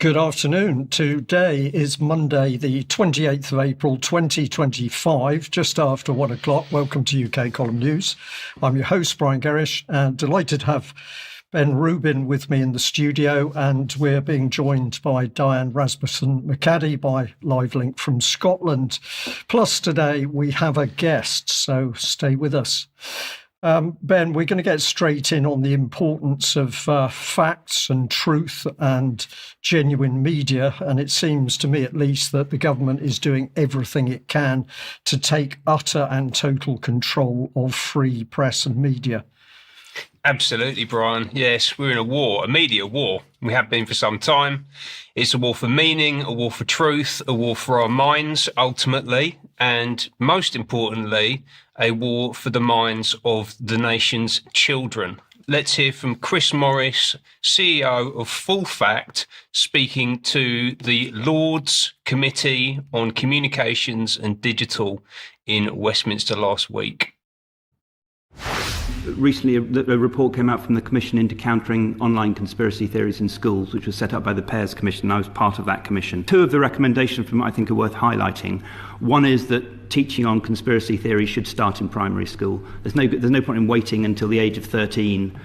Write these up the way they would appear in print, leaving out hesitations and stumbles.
Good afternoon. Today is Monday, the 28th of April, 2025, just after 1 o'clock. Welcome to UK Column News. I'm your host, Brian Gerrish, and delighted to have Ben Rubin with me in the studio, and we're being joined by Diane Rasmussen-McCaddy by live link from Scotland. Plus today we have a guest, so stay with us. Ben, we're going to get straight in on the importance of facts and truth and genuine media. And it seems to me, at least, that the government is doing everything it can to take utter and total control of free press and media. Absolutely, Brian. Yes, we're in a war, a media war. We have been for some time. It's a war for meaning, a war for truth, a war for our minds, ultimately, and most importantly, a war for the minds of the nation's children. Let's hear from Chris Morris, CEO of Full Fact, speaking to the Lords Committee on Communications and Digital in Westminster last week. Recently, a report came out from the Commission into Countering Online Conspiracy Theories in Schools, which was set up by the Pears Commission. I was part of that commission. Two of the recommendations from it I think are worth highlighting. One is that teaching on conspiracy theories should start in primary school. There's no point in waiting until the age of 13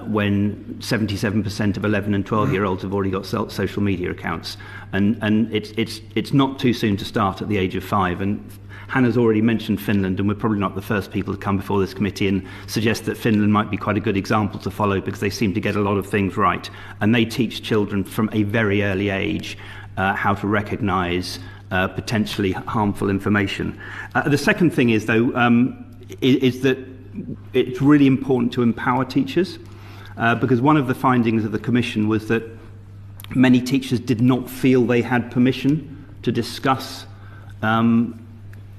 when 77% of 11 and 12-year-olds have already got social media accounts. And it's not too soon to start at the age of 5. And Hannah's already mentioned Finland, and we're probably not the first people to come before this committee and suggest that Finland might be quite a good example to follow because they seem to get a lot of things right. And they teach children from a very early age how to recognise potentially harmful information. The second thing is, though, is that it's really important to empower teachers because one of the findings of the Commission was that many teachers did not feel they had permission to discuss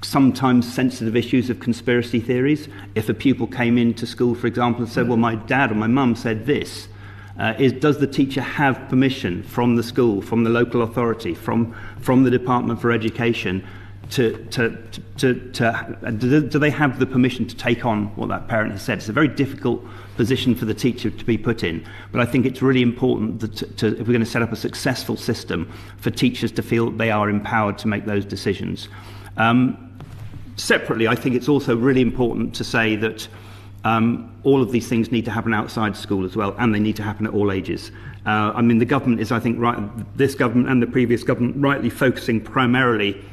sometimes sensitive issues of conspiracy theories. If a pupil came into school, for example, and said, well, my dad or my mum said this, does the teacher have permission from the school, from the local authority, from the Department for Education do they have the permission to take on what that parent has said? It's a very difficult position for the teacher to be put in, but I think it's really important that if we're going to set up a successful system, for teachers to feel that they are empowered to make those decisions. Separately, I think it's also really important to say that all of these things need to happen outside school as well, and they need to happen at all ages. I mean, the government is, I think, this government and the previous government rightly focusing primarily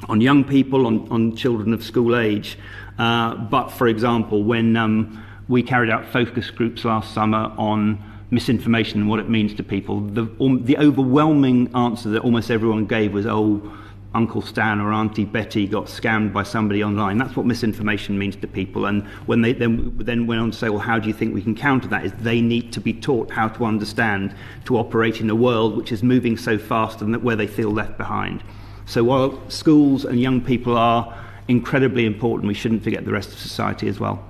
on young people, on children of school age. But, for example, when we carried out focus groups last summer on misinformation and what it means to people, the overwhelming answer that almost everyone gave was, oh, Uncle Stan or Auntie Betty got scammed by somebody online. That's what misinformation means to people. And when they then went on to say, well, how do you think we can counter that? Is they need to be taught how to understand, to operate in a world which is moving so fast and where they feel left behind. So while schools and young people are incredibly important, we shouldn't forget the rest of society as well.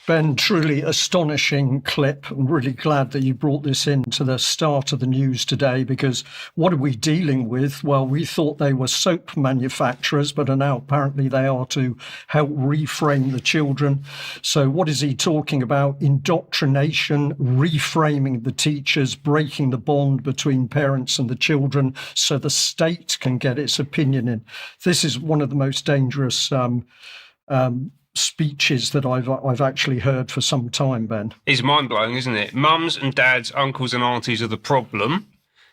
Ben, truly astonishing clip. I'm really glad that you brought this in to the start of the news today, because what are we dealing with? Well, we thought they were soap manufacturers, but now apparently they are to help reframe the children. So what is he talking about? Indoctrination, reframing the teachers, breaking the bond between parents and the children so the state can get its opinion in. This is one of the most dangerous speeches that I've actually heard for some time, Ben. It's mind-blowing, isn't it? Mums and dads, uncles and aunties are the problem,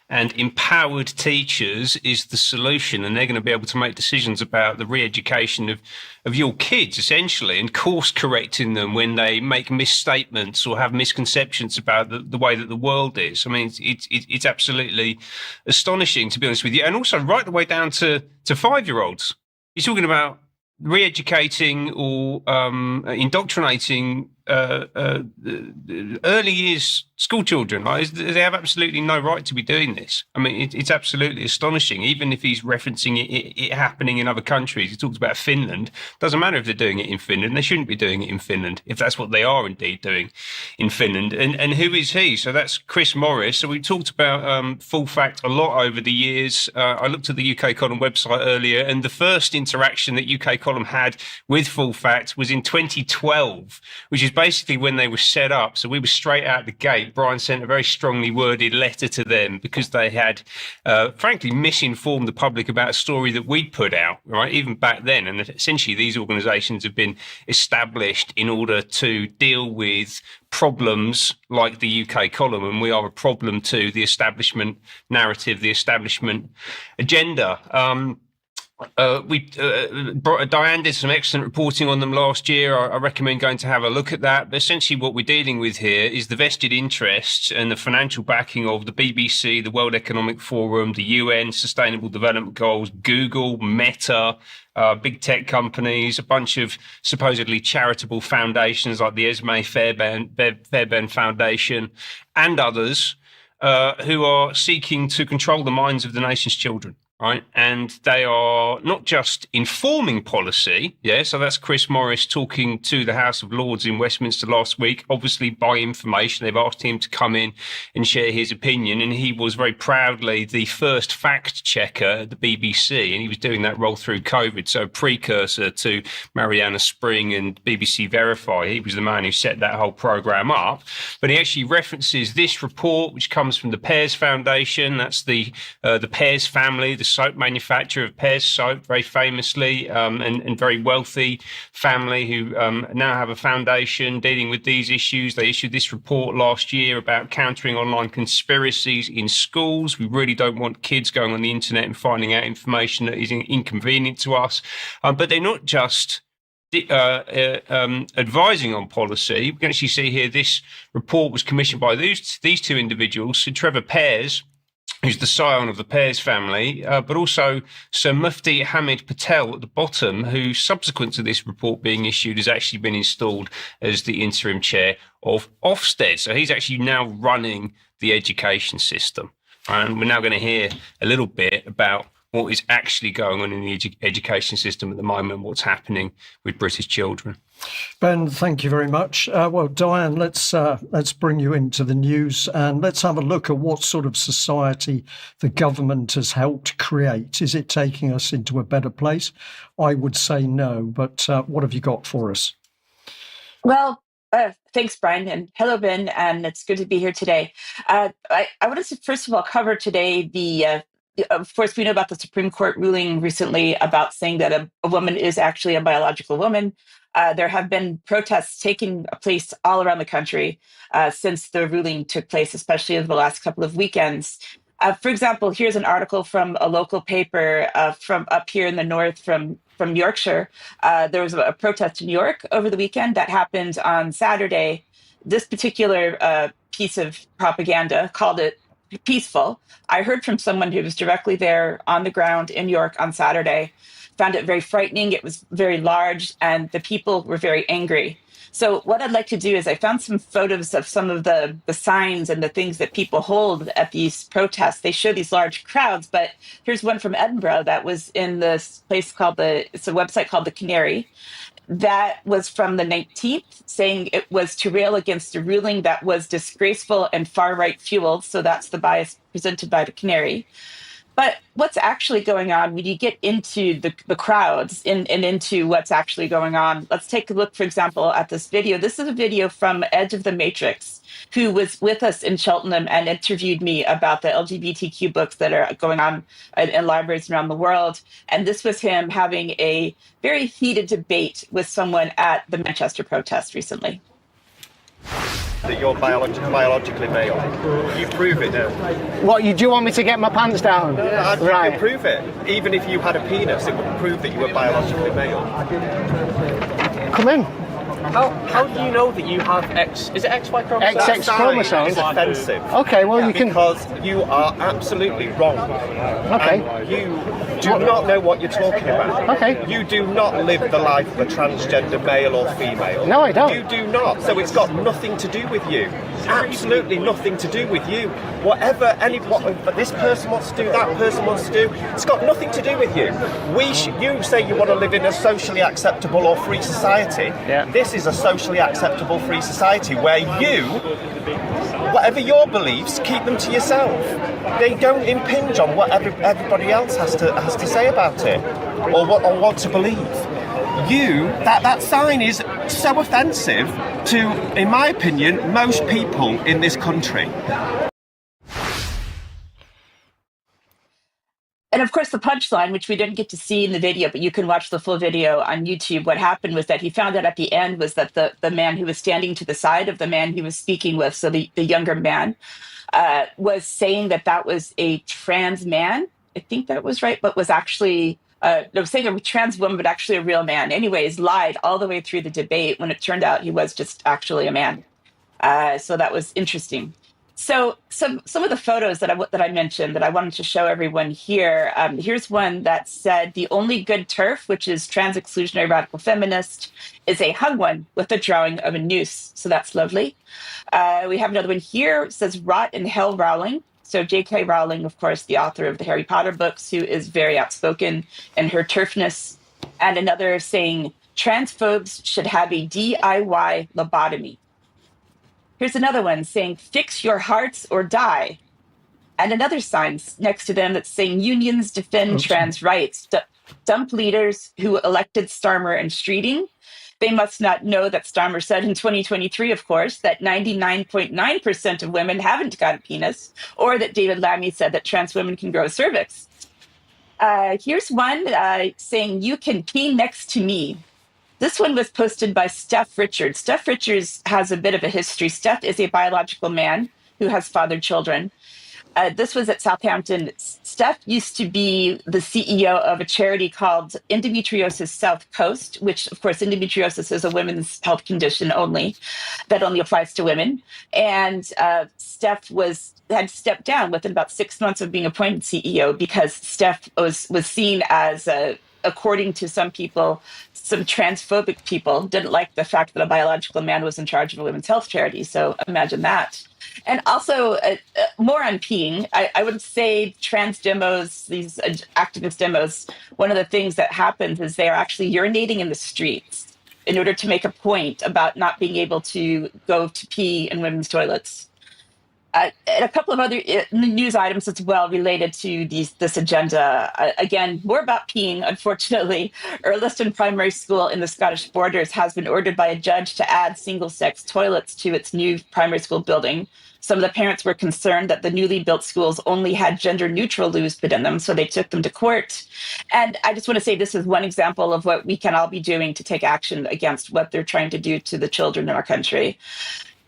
and empowered teachers is the solution, and they're going to be able to make decisions about the re-education of your kids, essentially, and course-correcting them when they make misstatements or have misconceptions about the way that the world is. I mean, it's absolutely astonishing, to be honest with you, and also right the way down to 5-year-olds. You're talking about re-educating or indoctrinating early years school children. They have absolutely no right to be doing this. I mean, it's absolutely astonishing. Even if he's referencing it happening in other countries, he talks about Finland. Doesn't matter if they're doing it in Finland. They shouldn't be doing it in Finland, if that's what they are indeed doing in Finland. And who is he? So that's Chris Morris. So we talked about Full Fact a lot over the years. I looked at the UK Column website earlier, and the first interaction that UK Column had with Full Fact was in 2012, which is basically when they were set up. So we were straight out the gate 28, Brian sent a very strongly worded letter to them because they had, frankly, misinformed the public about a story that we'd put out, right, even back then. And essentially, these organisations have been established in order to deal with problems like the UK column, and we are a problem to the establishment narrative, the establishment agenda. Diane did some excellent reporting on them last year. I recommend going to have a look at that. But essentially what we're dealing with here is the vested interests and the financial backing of the BBC, the World Economic Forum, the UN Sustainable Development Goals, Google, Meta, big tech companies, a bunch of supposedly charitable foundations like the Esme Fairbairn Foundation and others who are seeking to control the minds of the nation's children. Right. And they are not just informing policy. Yeah. So that's Chris Morris talking to the House of Lords in Westminster last week, obviously by information. They've asked him to come in and share his opinion. And he was very proudly the first fact checker at the BBC. And he was doing that role through COVID. So precursor to Mariana Spring and BBC Verify. He was the man who set that whole programme up. But he actually references this report, which comes from the Pears Foundation. That's the Pears family, the soap manufacturer of Pears Soap, very famously, and very wealthy family who now have a foundation dealing with these issues. They issued this report last year about countering online conspiracies in schools. We really don't want kids going on the internet and finding out information that is inconvenient to us. But they're not just advising on policy. You can actually see here this report was commissioned by these two individuals, Sir Trevor Pears, who's the scion of the Pears family, but also Sir Mufti Hamid Patel at the bottom, who subsequent to this report being issued has actually been installed as the interim chair of Ofsted. So he's actually now running the education system. And we're now going to hear a little bit about what is actually going on in the education system at the moment, what's happening with British children. Ben, thank you very much. Well, Diane, let's bring you into the news and let's have a look at what sort of society the government has helped create. Is it taking us into a better place? I would say no, but what have you got for us? Well, thanks, Brian, and hello, Ben, and it's good to be here today. I wanted to first of all cover today of course, we know about the Supreme Court ruling recently about saying that a woman is actually a biological woman. There have been protests taking place all around the country since the ruling took place, especially over the last couple of weekends. For example, here's an article from a local paper from up here in the north from Yorkshire. There was a protest in York over the weekend that happened on Saturday. This particular piece of propaganda called it peaceful. I heard from someone who was directly there on the ground in York on Saturday, found it very frightening. It was very large and the people were very angry. So what I'd like to do is I found some photos of some of the signs and the things that people hold at these protests. They show these large crowds, but here's one from Edinburgh that was in this place it's a website called The Canary. That was from the 19th, saying it was to rail against a ruling that was disgraceful and far-right fueled. So that's the bias presented by The Canary. But what's actually going on when you get into the crowds and into what's actually going on? Let's take a look, for example, at this video. This is a video from Edge of the Matrix, who was with us in Cheltenham and interviewed me about the LGBTQ books that are going on in libraries around the world. And this was him having a very heated debate with someone at the Manchester protest recently. That you're biologically male. You prove it now. What, do you want me to get my pants down? Yeah, I'd right. prove it. Even if you had a penis, it would prove that you were biologically male. Come in. How do you know that you have is it XY chromosomes? XX chromosomes? It's offensive. Okay, well you can... Because you are absolutely wrong. Okay. And you do not know what you're talking about. Okay. You do not live the life of a transgender male or female. No, I don't. You do not. So it's got nothing to do with you. Absolutely nothing to do with you. What this person wants to do, that person wants to do, it's got nothing to do with you. You say you want to live in a socially acceptable or free society. Yeah. This is a socially acceptable free society where you, whatever your beliefs, keep them to yourself. They don't impinge on what everybody else has to say about it or want to believe. That sign is so offensive to, in my opinion, most people in this country. And of course, the punchline, which we didn't get to see in the video, but you can watch the full video on YouTube. What happened was that he found out at the end was that the man who was standing to the side of the man he was speaking with, so the younger man, was saying that was a trans man. I think that was right, but was actually, was saying a trans woman, but actually a real man. Anyways, lied all the way through the debate when it turned out he was just actually a man. So that was interesting. So some of the photos that I mentioned that I wanted to show everyone here. Here's one that said the only good TERF, which is trans exclusionary radical feminist, is a hung one with a drawing of a noose. So that's lovely. We have another one here. It says rot in hell Rowling. So J.K. Rowling, of course, the author of the Harry Potter books, who is very outspoken in her TERFness. And another saying transphobes should have a DIY lobotomy. Here's another one saying, fix your hearts or die. And another sign next to them that's saying unions defend trans rights. Dump leaders who elected Starmer and Streeting. They must not know that Starmer said in 2023, of course, that 99.9% of women haven't got a penis, or that David Lammy said that trans women can grow a cervix. Here's one saying, you can pee next to me. This one was posted by Steph Richards. Steph Richards has a bit of a history. Steph is a biological man who has fathered children. This was at Southampton. Steph used to be the CEO of a charity called Endometriosis South Coast, which, of course, endometriosis is a women's health condition only, that only applies to women. And Steph had stepped down within about 6 months of being appointed CEO because Steph was seen as according to some people, some transphobic people didn't like the fact that a biological man was in charge of a women's health charity. So imagine that. And also, more on peeing, I would say trans demos, these activist demos, one of the things that happens is they are actually urinating in the streets in order to make a point about not being able to go to pee in women's toilets. And a couple of other news items as well related to this agenda. Again, more about peeing, unfortunately. Earlston Primary School in the Scottish Borders has been ordered by a judge to add single-sex toilets to its new primary school building. Some of the parents were concerned that the newly built schools only had gender-neutral loos put in them, so they took them to court. And I just want to say this is one example of what we can all be doing to take action against what they're trying to do to the children in our country.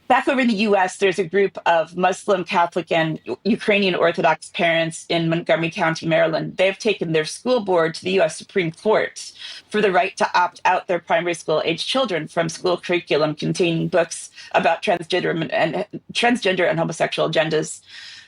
Back over in the US, there's a group of Muslim, Catholic, and Ukrainian Orthodox parents in Montgomery County, Maryland. They've taken their school board to the US Supreme Court for the right to opt out their primary school age children from school curriculum containing books about transgender and homosexual agendas.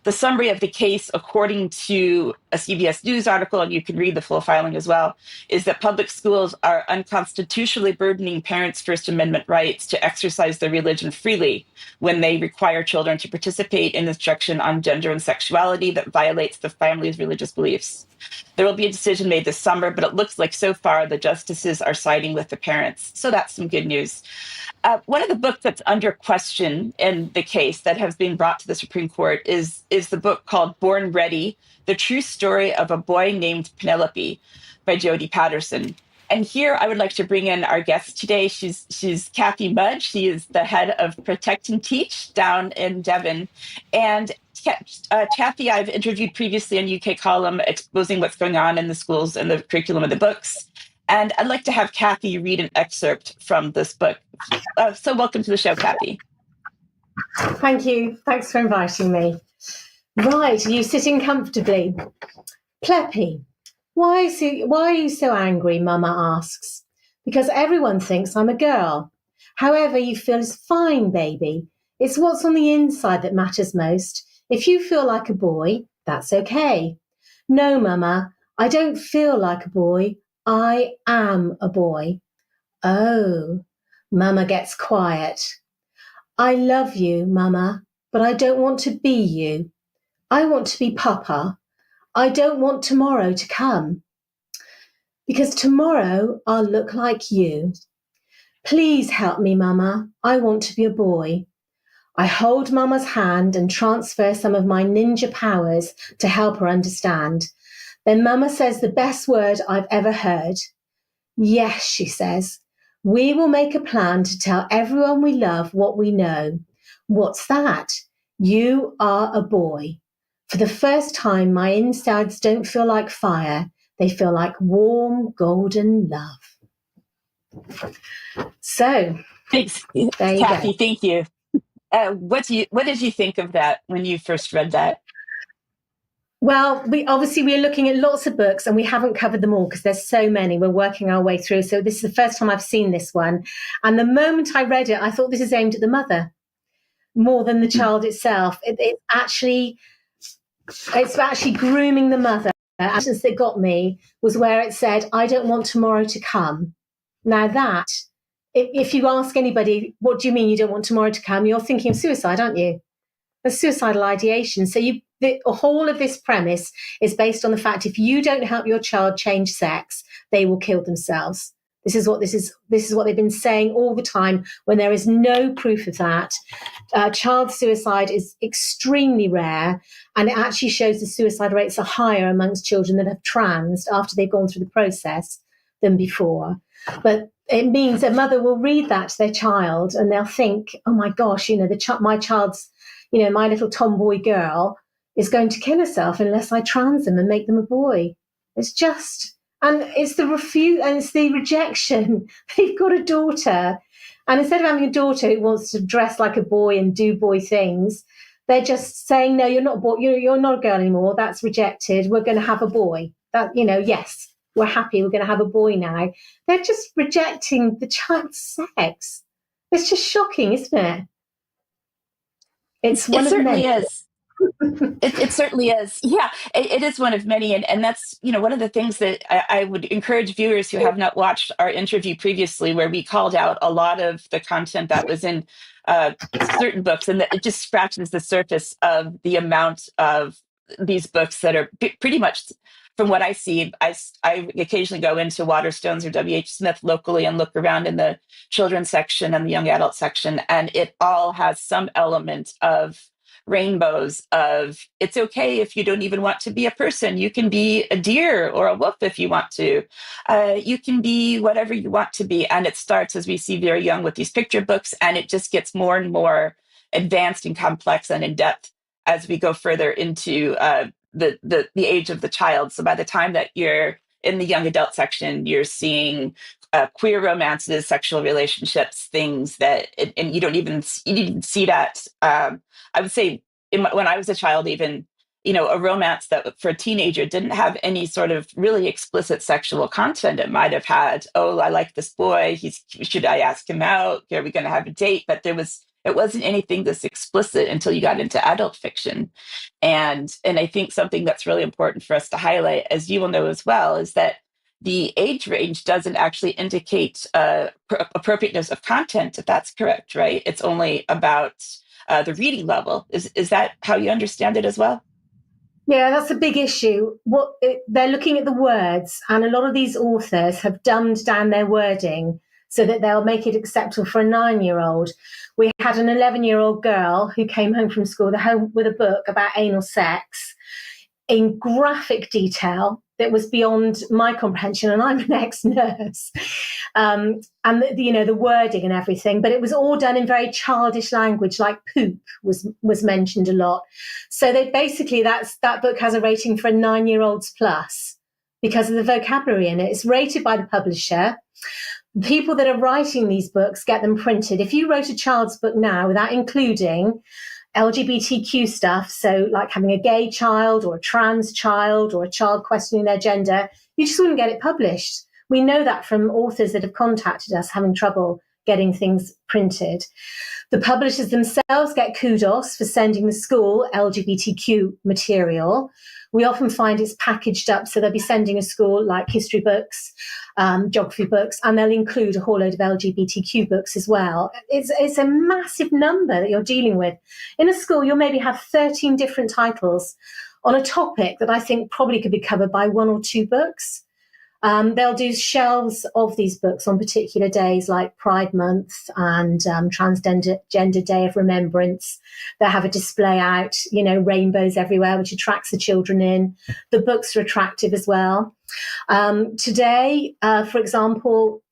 The summary of the case, according to a CBS News article, and you can read the full filing as well, is that public schools are unconstitutionally burdening parents' First Amendment rights to exercise their religion freely when they require children to participate in instruction on gender and sexuality that violates the family's religious beliefs. There will be a decision made this summer, but it looks like so far the justices are siding with the parents. So that's some good news. One of the books that's under question in the case that has been brought to the Supreme Court is the book called Born Ready, The True Story of a Boy Named Penelope by Jodi Patterson. And here I would like to bring in our guest today. She's Kathy Mudge. She is the head of Protect and Teach down in Devon. And Kathy, I've interviewed previously on UK Column exposing what's going on in the schools and the curriculum of the books. And I'd like to have Kathy read an excerpt from this book. So welcome to the show, Kathy. Thank you. Thanks for inviting me. Right, are you sitting comfortably? Pleppy, why are you so angry, Mama asks. Because everyone thinks I'm a girl. However you feel is fine, baby. It's what's on the inside that matters most. If you feel like a boy, that's okay. No, Mama, I don't feel like a boy. I am a boy. Oh, Mama gets quiet. I love you, Mama, but I don't want to be you. I want to be Papa. I don't want tomorrow to come. Because tomorrow I'll look like you. Please help me, Mama. I want to be a boy. I hold Mama's hand and transfer some of my ninja powers to help her understand. Then Mama says the best word I've ever heard. Yes, she says. We will make a plan to tell everyone we love what we know. What's that? You are a boy. For the first time, my insides don't feel like fire. They feel like warm, golden love. So, Thanks, there you Kathy. go. Thank you. What did you think of that when you first read that? Well, we're looking at lots of books and we haven't covered them all because there's so many. We're working our way through. So this is the first time I've seen this one. And the moment I read it, I thought this is aimed at the mother more than the child itself. It's actually grooming the mother. The sentence that got me was where it said, I don't want tomorrow to come. Now that, if you ask anybody, what do you mean you don't want tomorrow to come? You're thinking of suicide, aren't you? The suicidal ideation. So the whole of this premise is based on the fact if you don't help your child change sex, they will kill themselves. This is what they've been saying all the time when there is no proof of that. Child suicide is extremely rare, and it actually shows the suicide rates are higher amongst children that have transed after they've gone through the process than before. But it means a mother will read that to their child and they'll think, oh my gosh, my child's, my little tomboy girl is going to kill herself unless I trans them and make them a boy. It's just, and it's the rejection. They've got a daughter, and instead of having a daughter who wants to dress like a boy and do boy things, they're just saying, no, you're not a boy, you're not a girl anymore. That's rejected. We're going to have a boy. Yes, we're happy. We're going to have a boy now. They're just rejecting the child's sex. It's just shocking, isn't it? It certainly is. It certainly is. Yeah, it is one of many. And that's, one of the things that I would encourage viewers who have not watched our interview previously, where we called out a lot of the content that was in certain books, and that it just scratches the surface of the amount of these books that are pretty much, from what I see, I occasionally go into Waterstones or W.H. Smith locally and look around in the children's section and the young adult section, and it all has some element of rainbows of it's okay if you don't even want to be a person. You can be a deer or a wolf if you want to. You can be whatever you want to be. And it starts, as we see, very young with these picture books, and it just gets more and more advanced and complex and in depth as we go further into the age of the child. So by the time that you're in the young adult section, you're seeing queer romances, sexual relationships, things that, and you didn't even see that. I would say when I was a child, even, a romance that for a teenager didn't have any sort of really explicit sexual content. It might have had, oh, I like this boy. Should I ask him out? Are we going to have a date? But it wasn't anything this explicit until you got into adult fiction. And I think something that's really important for us to highlight, as you will know as well, is that the age range doesn't actually indicate appropriateness of content, if that's correct, right? It's only about the reading level. Is that how you understand it as well? Yeah, that's a big issue. They're looking at the words, and a lot of these authors have dumbed down their wording so that they'll make it acceptable for a 9-year-old. We had an 11-year-old girl who came home from school with a book about anal sex in graphic detail that was beyond my comprehension, and I'm an ex-nurse, and the wording and everything, but it was all done in very childish language, like poop was mentioned a lot. So they basically, that book has a rating for a 9-year-olds plus because of the vocabulary in it. It's rated by the publisher. People that are writing these books get them printed. If you wrote a child's book now without including LGBTQ stuff, so like having a gay child or a trans child or a child questioning their gender, you just wouldn't get it published. We know that from authors that have contacted us having trouble getting things printed. The publishers themselves get kudos for sending the school LGBTQ material. We often find it's packaged up, so they'll be sending a school like history books, geography books, and they'll include a whole load of LGBTQ books as well. It's a massive number that you're dealing with. In a school, you'll maybe have 13 different titles on a topic that I think probably could be covered by 1 or 2 books. They'll do shelves of these books on particular days like Pride Month and Transgender Day of Remembrance. They'll have a display out, rainbows everywhere, which attracts the children in. The books are attractive as well. Today, for example,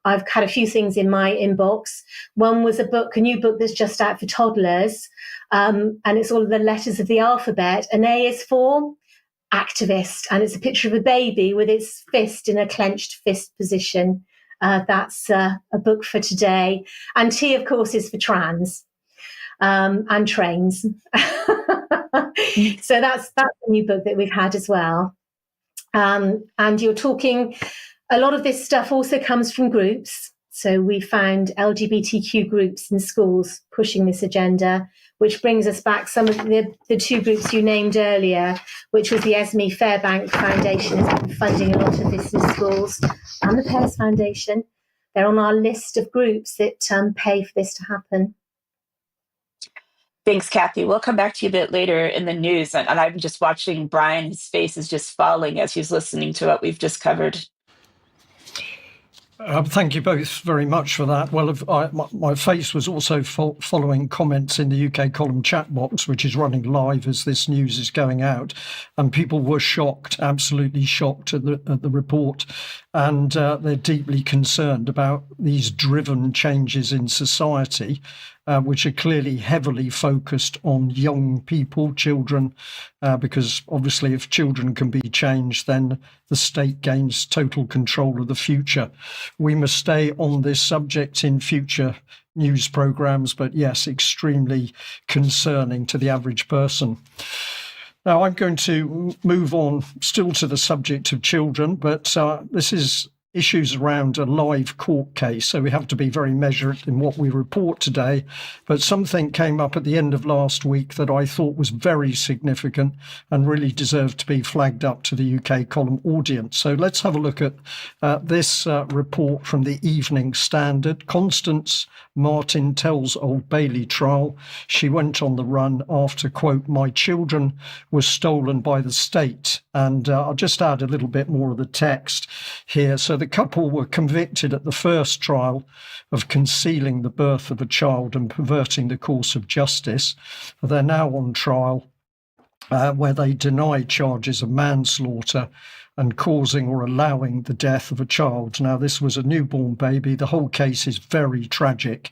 I've had a few things in my inbox. One was a new book that's just out for toddlers, and it's all of the letters of the alphabet. An A is for activist, and it's a picture of a baby with its fist in a clenched fist position. That's a book for today. And T, of course, is for trans and trains. So that's a new book that we've had as well. And you're talking, a lot of this stuff also comes from groups. So we found LGBTQ groups in schools pushing this agenda, which brings us back some of the two groups you named earlier, which was the Esme Fairbank Foundation has been funding a lot of this in schools, and the Pears Foundation. They're on our list of groups that pay for this to happen. Thanks, Kathy. We'll come back to you a bit later in the news. And I'm just watching Brian. His face is just falling as he's listening to what we've just covered. Thank you both very much for that. Well, my face was also following comments in the UK column chat box, which is running live as this news is going out, and people were shocked, absolutely shocked at the report, and they're deeply concerned about these driven changes in society, which are clearly heavily focused on young people, children, because obviously if children can be changed, then the state gains total control of the future. We must stay on this subject in future news programmes, but yes, extremely concerning to the average person. Now, I'm going to move on still to the subject of children, but this is issues around a live court case, so we have to be very measured in what we report today. But something came up at the end of last week that I thought was very significant and really deserved to be flagged up to the UK column audience. So let's have a look at this report from the Evening Standard. Constance Marten tells Old Bailey trial she went on the run after, quote, "my children were stolen by the state." And I'll just add a little bit more of the text here. So the couple were convicted at the first trial of concealing the birth of a child and perverting the course of justice. They're now on trial where they deny charges of manslaughter and causing or allowing the death of a child. Now, this was a newborn baby. The whole case is very tragic,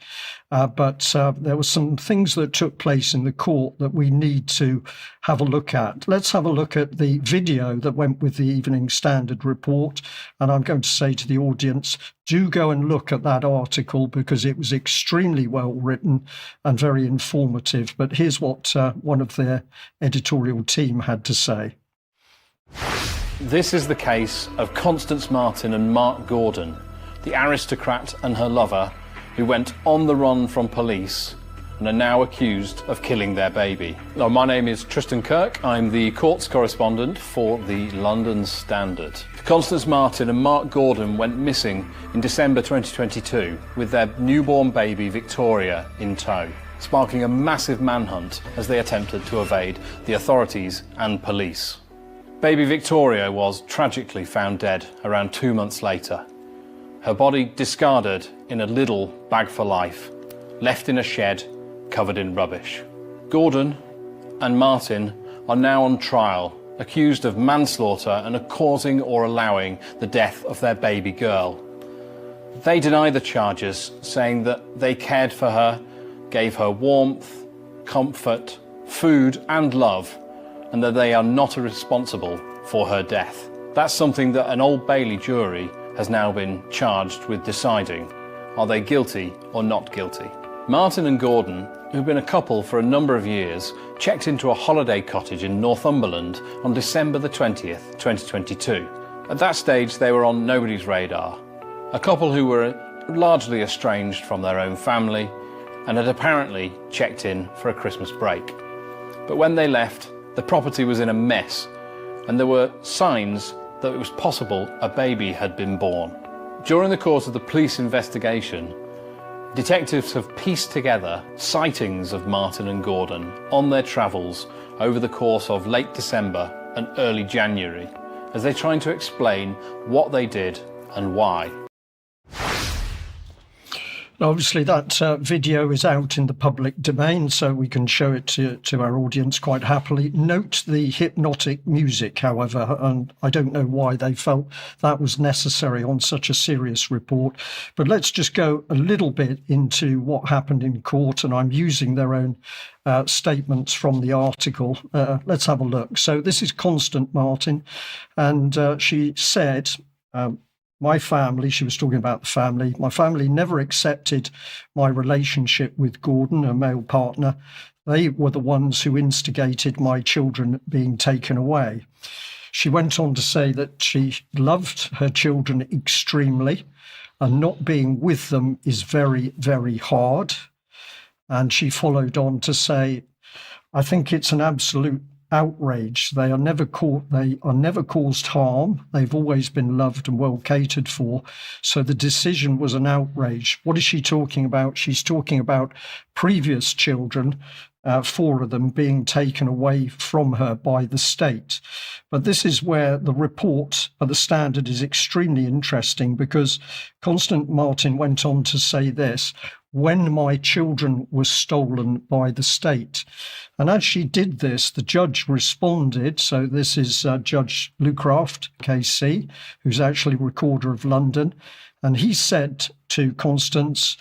but there were some things that took place in the court that we need to have a look at. Let's have a look at the video that went with the Evening Standard report, and I'm going to say to the audience, do go and look at that article because it was extremely well written and very informative. But here's what one of their editorial team had to say. This is the case of Constance Marten and Mark Gordon, the aristocrat and her lover who went on the run from police and are now accused of killing their baby. Now, my name is Tristan Kirk. I'm the courts correspondent for the London Standard. Constance Marten and Mark Gordon went missing in December 2022 with their newborn baby Victoria in tow, sparking a massive manhunt as they attempted to evade the authorities and police. Baby Victoria was tragically found dead around 2 months later. Her body discarded in a little bag for life, left in a shed covered in rubbish. Gordon and Martin are now on trial, accused of manslaughter and of causing or allowing the death of their baby girl. They deny the charges, saying that they cared for her, gave her warmth, comfort, food and love, and that they are not responsible for her death. That's something that an Old Bailey jury has now been charged with deciding. Are they guilty or not guilty? Martin and Gordon, who've been a couple for a number of years, checked into a holiday cottage in Northumberland on December the 20th, 2022. At that stage, they were on nobody's radar. A couple who were largely estranged from their own family and had apparently checked in for a Christmas break. But when they left, the property was in a mess, and there were signs that it was possible a baby had been born. During the course of the police investigation, detectives have pieced together sightings of Martin and Gordon on their travels over the course of late December and early January, as they're trying to explain what they did and why. Obviously, that video is out in the public domain, so we can show it to our audience quite happily. Note the hypnotic music, however, and I don't know why they felt that was necessary on such a serious report. But let's just go a little bit into what happened in court, and I'm using their own statements from the article. Let's have a look. So this is Constance Marten, and she said, my family, she was talking about the family, my family never accepted my relationship with Gordon, a male partner. They were the ones who instigated my children being taken away. She went on to say that she loved her children extremely, and not being with them is very, very hard. And she followed on to say, I think it's an absolute outrage. They are never caused harm. They've always been loved and well catered for. So the decision was an outrage. What is she talking about? She's talking about previous children, 4 of them being taken away from her by the state. But this is where the report of the Standard is extremely interesting, because Constance Marten went on to say this: when my children were stolen by the state. And as she did this, the judge responded. So this is Judge Lucraft, KC, who's actually Recorder of London. And he said to Constance,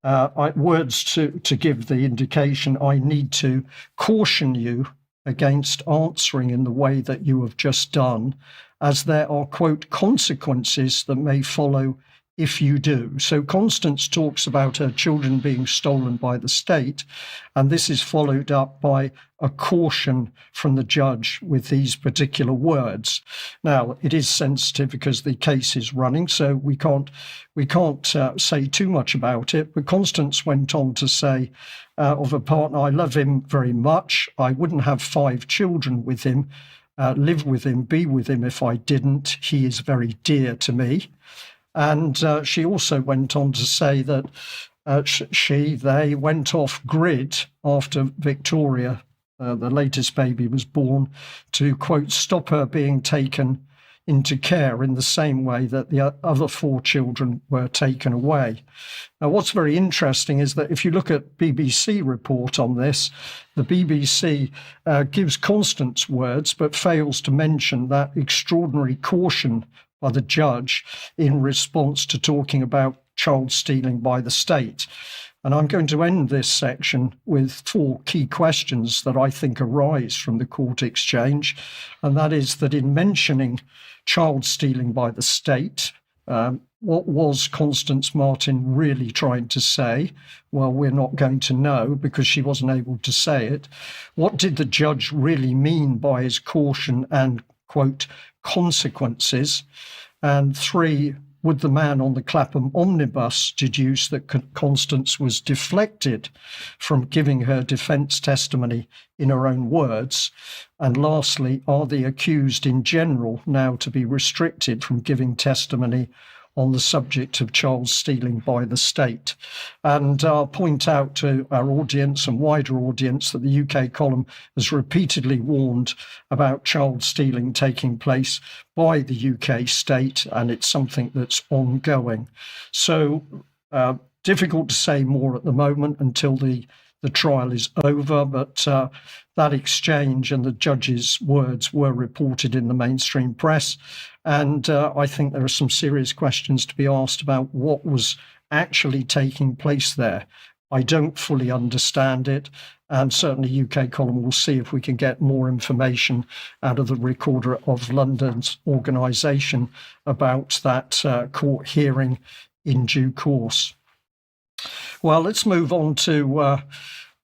words to give the indication, I need to caution you against answering in the way that you have just done, as there are, quote, consequences that may follow if you do. So Constance talks about her children being stolen by the state, and this is followed up by a caution from the judge with these particular words. Now, it is sensitive because the case is running, so we can't say too much about it. But Constance went on to say of a partner, I love him very much. I wouldn't have 5 children with him, live with him, be with him if I didn't. He is very dear to me. And she also went on to say that they went off grid after Victoria, the latest baby, was born, to, quote, stop her being taken into care in the same way that the other 4 children were taken away. Now, what's very interesting is that if you look at BBC report on this, the BBC gives Constance words but fails to mention that extraordinary caution by the judge in response to talking about child stealing by the state. And I'm going to end this section with 4 key questions that I think arise from the court exchange. And that is that in mentioning child stealing by the state, what was Constance Marten really trying to say? Well, we're not going to know because she wasn't able to say it. What did the judge really mean by his caution and, quote, consequences? And 3, would the man on the Clapham omnibus deduce that Constance was deflected from giving her defence testimony in her own words? And lastly, are the accused in general now to be restricted from giving testimony on the subject of child stealing by the state? And I'll point out to our audience and wider audience that the UK column has repeatedly warned about child stealing taking place by the UK state, and it's something that's ongoing. So difficult to say more at the moment until the trial is over, but that exchange and the judge's words were reported in the mainstream press. And I think there are some serious questions to be asked about what was actually taking place there. I don't fully understand it. And certainly UK column will see if we can get more information out of the Recorder of London's organisation about that court hearing in due course. Well, let's move on to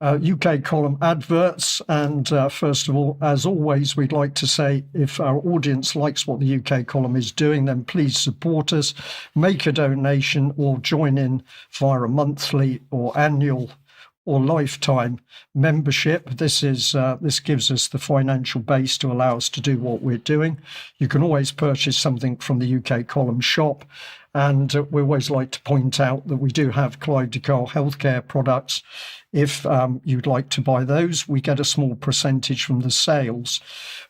UK column adverts. And first of all, as always, we'd like to say if our audience likes what the UK column is doing, then please support us, make a donation or join in via a monthly or annual or lifetime membership. This gives us the financial base to allow us to do what we're doing. You can always purchase something from the UK column shop. And we always like to point out that we do have Clive de Carle healthcare products. If you'd like to buy those, we get a small percentage from the sales.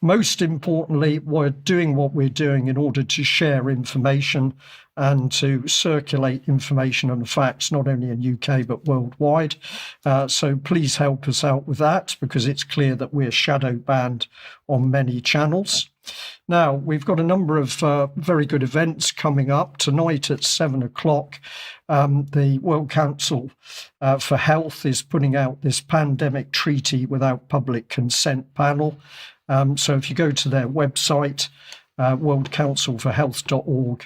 Most importantly, we're doing what we're doing in order to share information and to circulate information and facts, not only in UK but worldwide. So please help us out with that, because it's clear that we're shadow banned on many channels. Now, we've got a number of very good events coming up. Tonight at 7 o'clock, the World Council for Health is putting out this pandemic treaty without public consent panel. So if you go to their website, worldcouncilforhealth.org,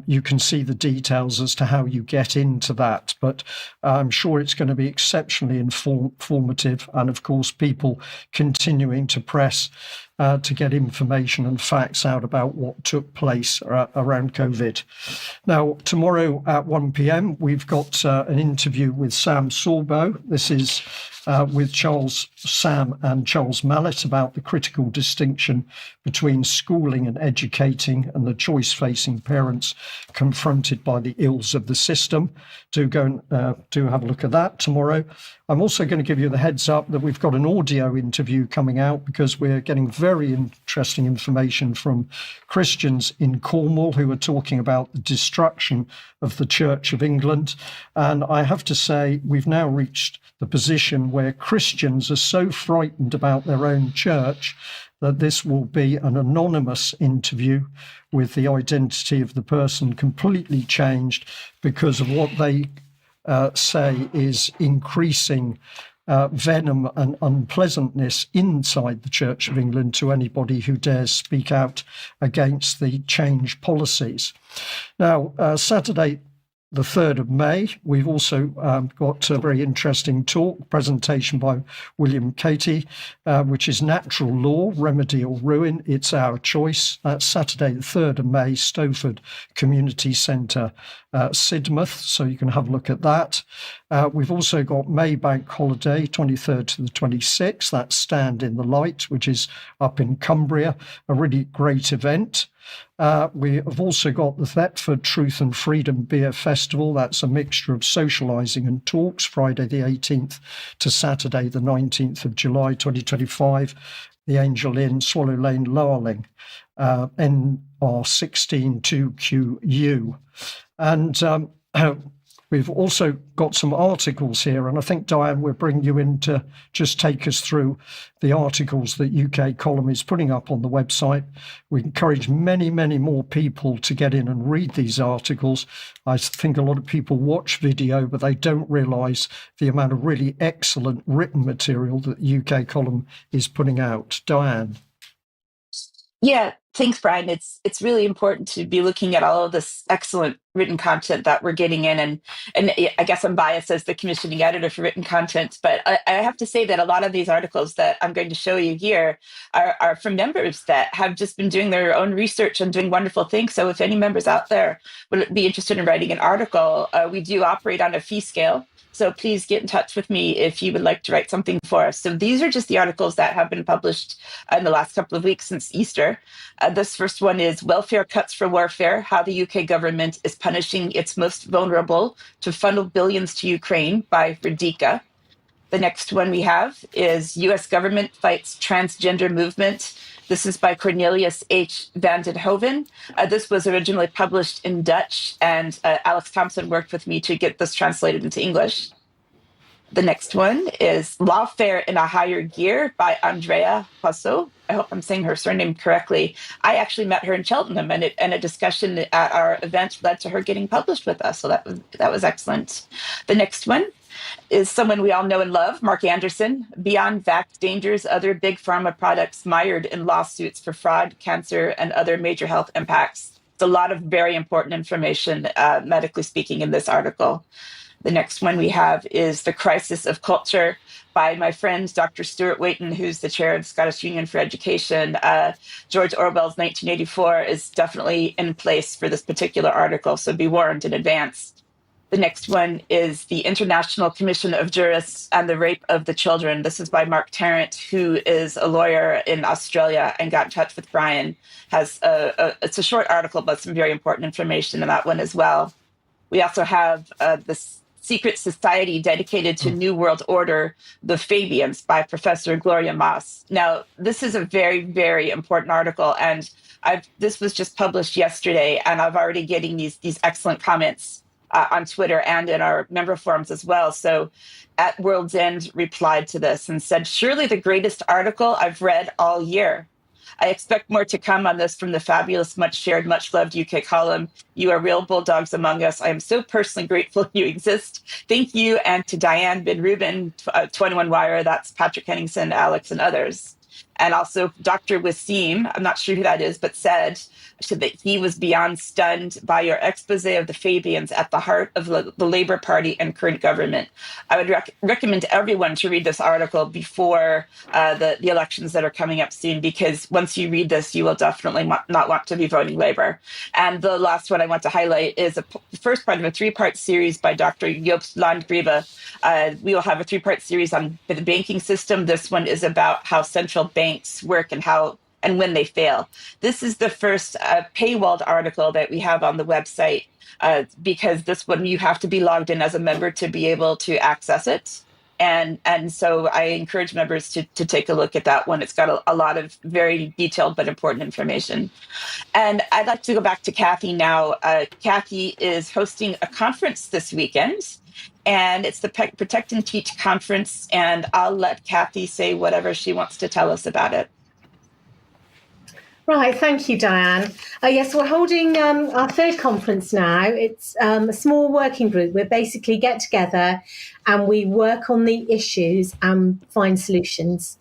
you can see the details as to how you get into that. But I'm sure it's going to be exceptionally informative, and of course people continuing to press to get information and facts out about what took place around COVID. Now, tomorrow at 1 p.m, we've got an interview with Sam Sorbo. This is with Sam and Charles Mallet about the critical distinction between schooling and educating and the choice-facing parents confronted by the ills of the system. Do go and do have a look at that tomorrow. I'm also going to give you the heads up that we've got an audio interview coming out, because we're getting very interesting information from Christians in Cornwall who are talking about the destruction of the Church of England. And I have to say, we've now reached the position where Christians are so frightened about their own church that this will be an anonymous interview with the identity of the person completely changed because of what they say is increasing venom and unpleasantness inside the Church of England to anybody who dares speak out against the change policies. Now, Saturday, the 3rd of May, we've also got a very interesting presentation by William Katie, which is Natural Law, Remedy or Ruin, It's Our Choice. That's Saturday, the 3rd of May, Stowford Community Centre, Sidmouth, so you can have a look at that. We've also got May Bank Holiday, 23rd to the 26th, that's Stand in the Light, which is up in Cumbria, a really great event. We have also got the Thetford Truth and Freedom Beer Festival. That's a mixture of socialising and talks, Friday the 18th to Saturday the 19th of July 2025. The Angel Inn, Swallow Lane, Larling, NR16 2QU. And we've also got some articles here, and I think, Diane, we'll bring you in to just take us through the articles that UK Column is putting up on the website. We encourage many, many more people to get in and read these articles. I think a lot of people watch video, but they don't realise the amount of really excellent written material that UK Column is putting out. Diane. Yeah, thanks, Brian. It's really important to be looking at all of this excellent written content that we're getting in, and I guess I'm biased as the commissioning editor for written content, but I have to say that a lot of these articles that I'm going to show you here are from members that have just been doing their own research and doing wonderful things. So if any members out there would be interested in writing an article, we do operate on a fee scale. So please get in touch with me if you would like to write something for us. So these are just the articles that have been published in the last couple of weeks since Easter. This first one is Welfare Cuts for Warfare, How the UK Government is Punishing its Most Vulnerable to Funnel Billions to Ukraine by Radika. The next one we have is US Government Fights Transgender Movement. This is by Cornelius H. van den Hoven. This was originally published in Dutch, and Alex Thompson worked with me to get this translated into English. The next one is Lawfare in a Higher Gear by Andrea Passo. I hope I'm saying her surname correctly. I actually met her in Cheltenham, and a discussion at our event led to her getting published with us. So that was excellent. The next one is someone we all know and love, Mark Anderson, Beyond Vax Dangers, Other Big Pharma Products Mired in Lawsuits for Fraud, Cancer, and Other Major Health Impacts. It's a lot of very important information, medically speaking, in this article. The next one we have is The Crisis of Culture by my friend, Dr. Stuart Waiton, who's the chair of the Scottish Union for Education. George Orwell's 1984 is definitely in place for this particular article, so be warned in advance. The next one is The International Commission of Jurists and the Rape of the Children. This is by Mark Tarrant, who is a lawyer in Australia and got in touch with Brian. It's a short article, but some very important information in that one as well. We also have Secret Society Dedicated to New World Order, the Fabians by Professor Gloria Moss. Now, this is a very, very important article, and this was just published yesterday, and I've already getting these excellent comments on Twitter and in our member forums as well. So at World's End replied to this and said, "Surely the greatest article I've read all year. I expect more to come on this from the fabulous, much shared, much loved UK column. You are real bulldogs among us. I am so personally grateful you exist. Thank you." And to Diane Bin Rubin, 21 Wire, that's Patrick Henningsen, Alex, and others. And also Dr. Wasim, I'm not sure who that is, but said that he was beyond stunned by your expose of the Fabians at the heart of the Labour Party and current government. I would recommend everyone to read this article before the elections that are coming up soon, because once you read this, you will definitely not want to be voting Labour. And the last one I want to highlight is the first part of a three-part series by Dr. Joost Landgriebe. We will have a three-part series on the banking system. This one is about how central banks work and when they fail. This is the first paywalled article that we have on the website, because this one you have to be logged in as a member to be able to access it. And so I encourage members to take a look at that one. It's got a lot of very detailed but important information. And I'd like to go back to Kathy now. Kathy is hosting a conference this weekend, and it's the Protect and Teach conference. And I'll let Kathy say whatever she wants to tell us about it. Right, thank you, Diane. Yes, we're holding our third conference now. It's a small working group. We basically get together and we work on the issues and find solutions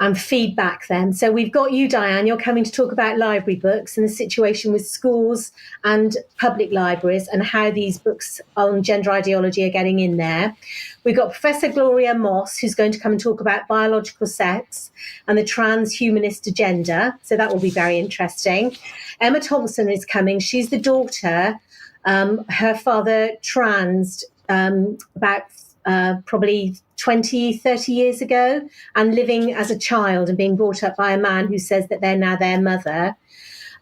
and feedback them. So we've got you, Diane. You're coming to talk about library books and the situation with schools and public libraries and how these books on gender ideology are getting in there. We've got Professor Gloria Moss, who's going to come and talk about biological sex and the transhumanist agenda. So that will be very interesting. Emma Thompson is coming. She's the daughter. Her father transed about probably 20, 30 years ago, and living as a child and being brought up by a man who says that they're now their mother.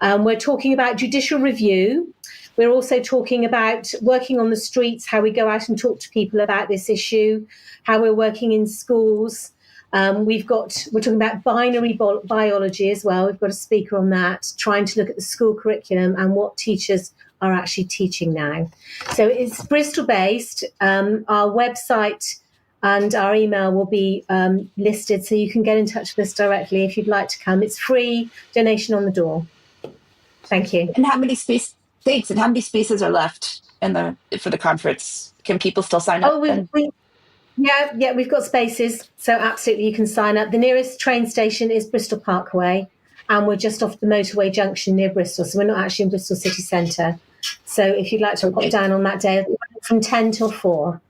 We're talking about judicial review. We're also talking about working on the streets, how we go out and talk to people about this issue, how we're working in schools. We're talking about binary biology as well. We've got a speaker on that, trying to look at the school curriculum and what teachers are actually teaching now. So it's Bristol based. Our website and our email will be listed, so you can get in touch with us directly if you'd like to come. It's free, donation on the door. Thank you. And how many spaces? Thanks. And how many spaces are left for the conference? Can people still sign up? Yeah, we've got spaces, so absolutely you can sign up. The nearest train station is Bristol Parkway, and we're just off the motorway junction near Bristol, so we're not actually in Bristol city centre. So if you'd like to pop down on that day, from 10 till 4.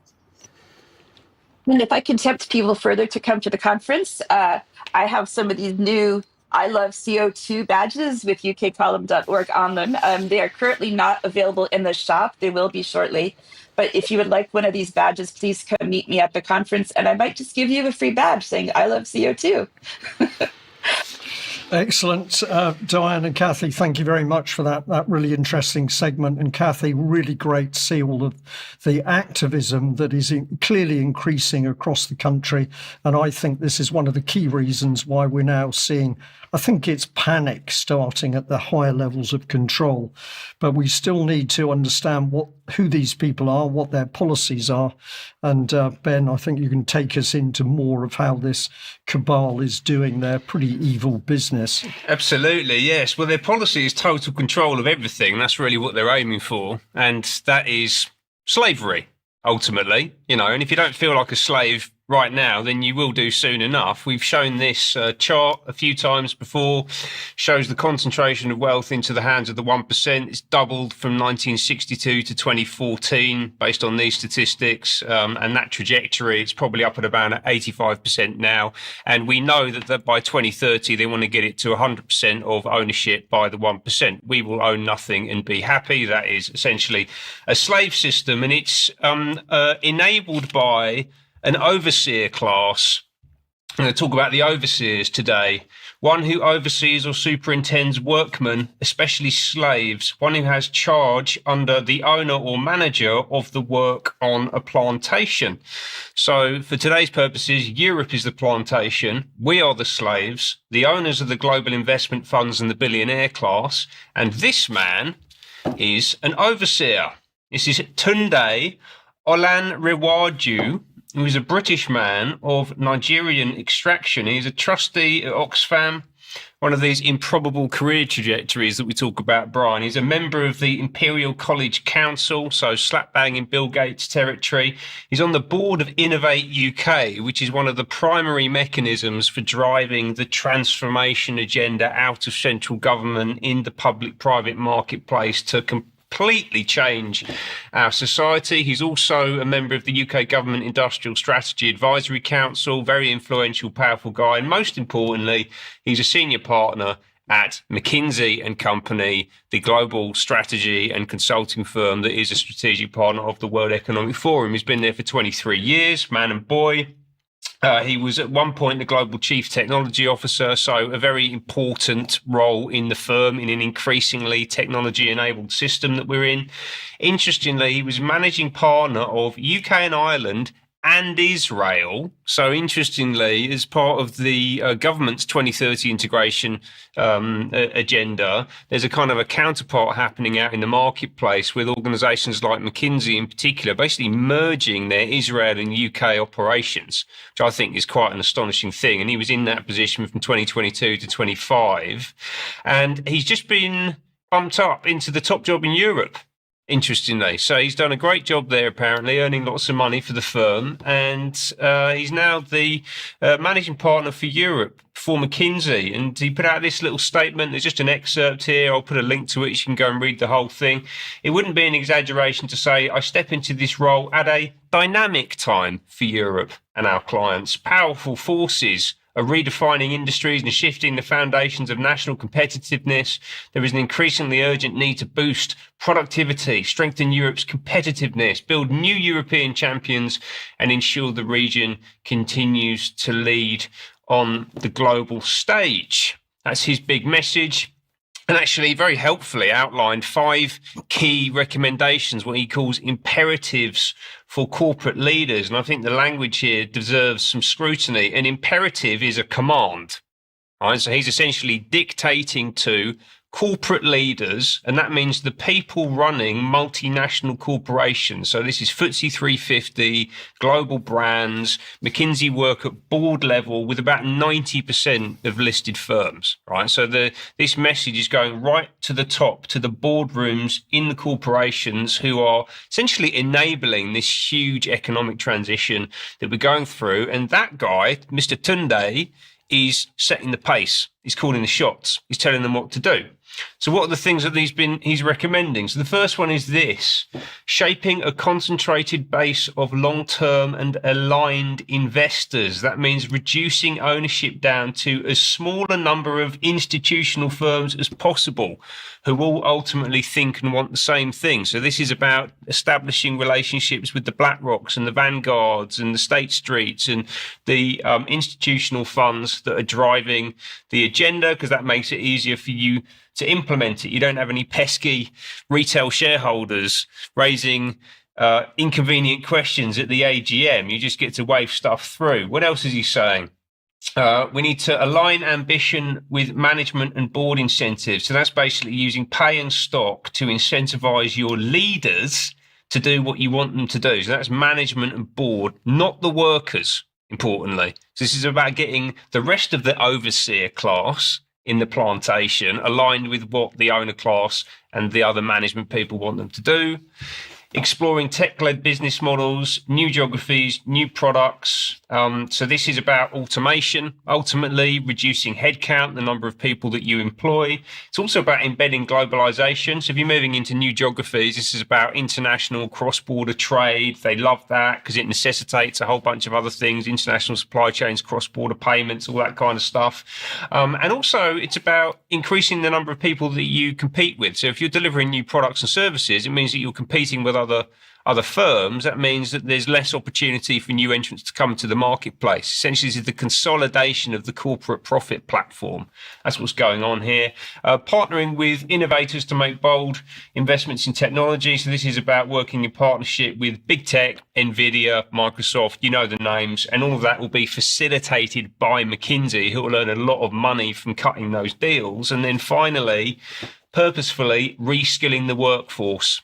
And if I can tempt people further to come to the conference, I have some of these new I Love CO2 badges with ukcolumn.org on them. They are currently not available in the shop. They will be shortly. But if you would like one of these badges, please come meet me at the conference, and I might just give you a free badge saying I love CO2. Excellent. Diane and Kathy, thank you very much for that really interesting segment. And Kathy, really great to see all of the activism that is clearly increasing across the country. And I think this is one of the key reasons why we're now seeing, I think it's panic starting at the higher levels of control. But we still need to understand who these people are, what their policies are. And Ben, I think you can take us into more of how this cabal is doing their pretty evil business. Absolutely, yes. Well, their policy is total control of everything. That's really what they're aiming for. And that is slavery, ultimately. And if you don't feel like a slave right now, then you will do soon enough. We've shown this chart a few times before, shows the concentration of wealth into the hands of the 1%. It's doubled from 1962 to 2014 based on these statistics, and that trajectory, it's probably up at about 85% now. And we know that by 2030, they want to get it to 100% of ownership by the 1%. We will own nothing and be happy. That is essentially a slave system, and it's enabled by an overseer class I'm going to talk about the overseers today. One who oversees or superintends workmen, especially slaves. One who has charge under the owner or manager of the work on a plantation. So for today's purposes, Europe is the plantation. We are the slaves. The owners are the global investment funds and the billionaire class. And this man is an overseer. This is Tunde Olanrewaju, who is a British man of Nigerian extraction. He's a trustee at Oxfam, one of these improbable career trajectories that we talk about, Brian. He's a member of the Imperial College Council, so slap bang in Bill Gates territory. He's on the board of Innovate UK, which is one of the primary mechanisms for driving the transformation agenda out of central government in the public-private marketplace to completely change our society. He's also a member of the UK Government Industrial Strategy Advisory Council, very influential, powerful guy. And most importantly, he's a senior partner at McKinsey and Company, the global strategy and consulting firm that is a strategic partner of the World Economic Forum. He's been there for 23 years, man and boy. He was at one point the global chief technology officer, so a very important role in the firm in an increasingly technology-enabled system that we're in. Interestingly, he was managing partner of UK and Ireland and Israel. So interestingly, as part of the government's 2030 integration agenda, there's a kind of a counterpart happening out in the marketplace with organisations like McKinsey in particular, basically merging their Israel and UK operations, which I think is quite an astonishing thing. And he was in that position from 2022 to 25. And he's just been bumped up into the top job in Europe, interestingly. So he's done a great job there, apparently, earning lots of money for the firm. And he's now the managing partner for Europe for McKinsey. And he put out this little statement. There's just an excerpt here. I'll put a link to it. You can go and read the whole thing. It wouldn't be an exaggeration to say I step into this role at a dynamic time for Europe and our clients. Powerful forces are redefining industries and shifting the foundations of national competitiveness. There is an increasingly urgent need to boost productivity, strengthen Europe's competitiveness, build new European champions, and ensure the region continues to lead on the global stage. That's his big message. And actually, very helpfully outlined 5 key recommendations, what he calls imperatives for corporate leaders. And I think the language here deserves some scrutiny. An imperative is a command, right? So he's essentially dictating to corporate leaders, and that means the people running multinational corporations. So this is FTSE 350, global brands. McKinsey work at board level with about 90% of listed firms, right? So this message is going right to the top, to the boardrooms in the corporations who are essentially enabling this huge economic transition that we're going through. And that guy, Mr. Tunde, is setting the pace. He's calling the shots. He's telling them what to do. So what are the things that he's recommending? So the first one is this: shaping a concentrated base of long-term and aligned investors. That means reducing ownership down to as small a number of institutional firms as possible who all ultimately think and want the same thing. So this is about establishing relationships with the BlackRocks and the Vanguards and the State Streets and the institutional funds that are driving the agenda, because that makes it easier for you to implement it. You don't have any pesky retail shareholders raising inconvenient questions at the AGM. You just get to wave stuff through. What else is he saying? We need to align ambition with management and board incentives. So that's basically using pay and stock to incentivize your leaders to do what you want them to do. So that's management and board, not the workers, importantly. So this is about getting the rest of the overseer class in the plantation aligned with what the owner class and the other management people want them to do. Exploring tech-led business models, new geographies, new products. So this is about automation, ultimately reducing headcount, the number of people that you employ. It's also about embedding globalization. So if you're moving into new geographies, this is about international cross-border trade. They love that because it necessitates a whole bunch of other things, international supply chains, cross-border payments, all that kind of stuff. And also it's about increasing the number of people that you compete with. So if you're delivering new products and services, it means that you're competing with other other firms, that means that there's less opportunity for new entrants to come to the marketplace. Essentially, this is the consolidation of the corporate profit platform. That's what's going on here. Partnering with innovators to make bold investments in technology. So this is about working in partnership with big tech, NVIDIA, Microsoft, you know the names, and all of that will be facilitated by McKinsey, who will earn a lot of money from cutting those deals. And then finally, purposefully reskilling the workforce.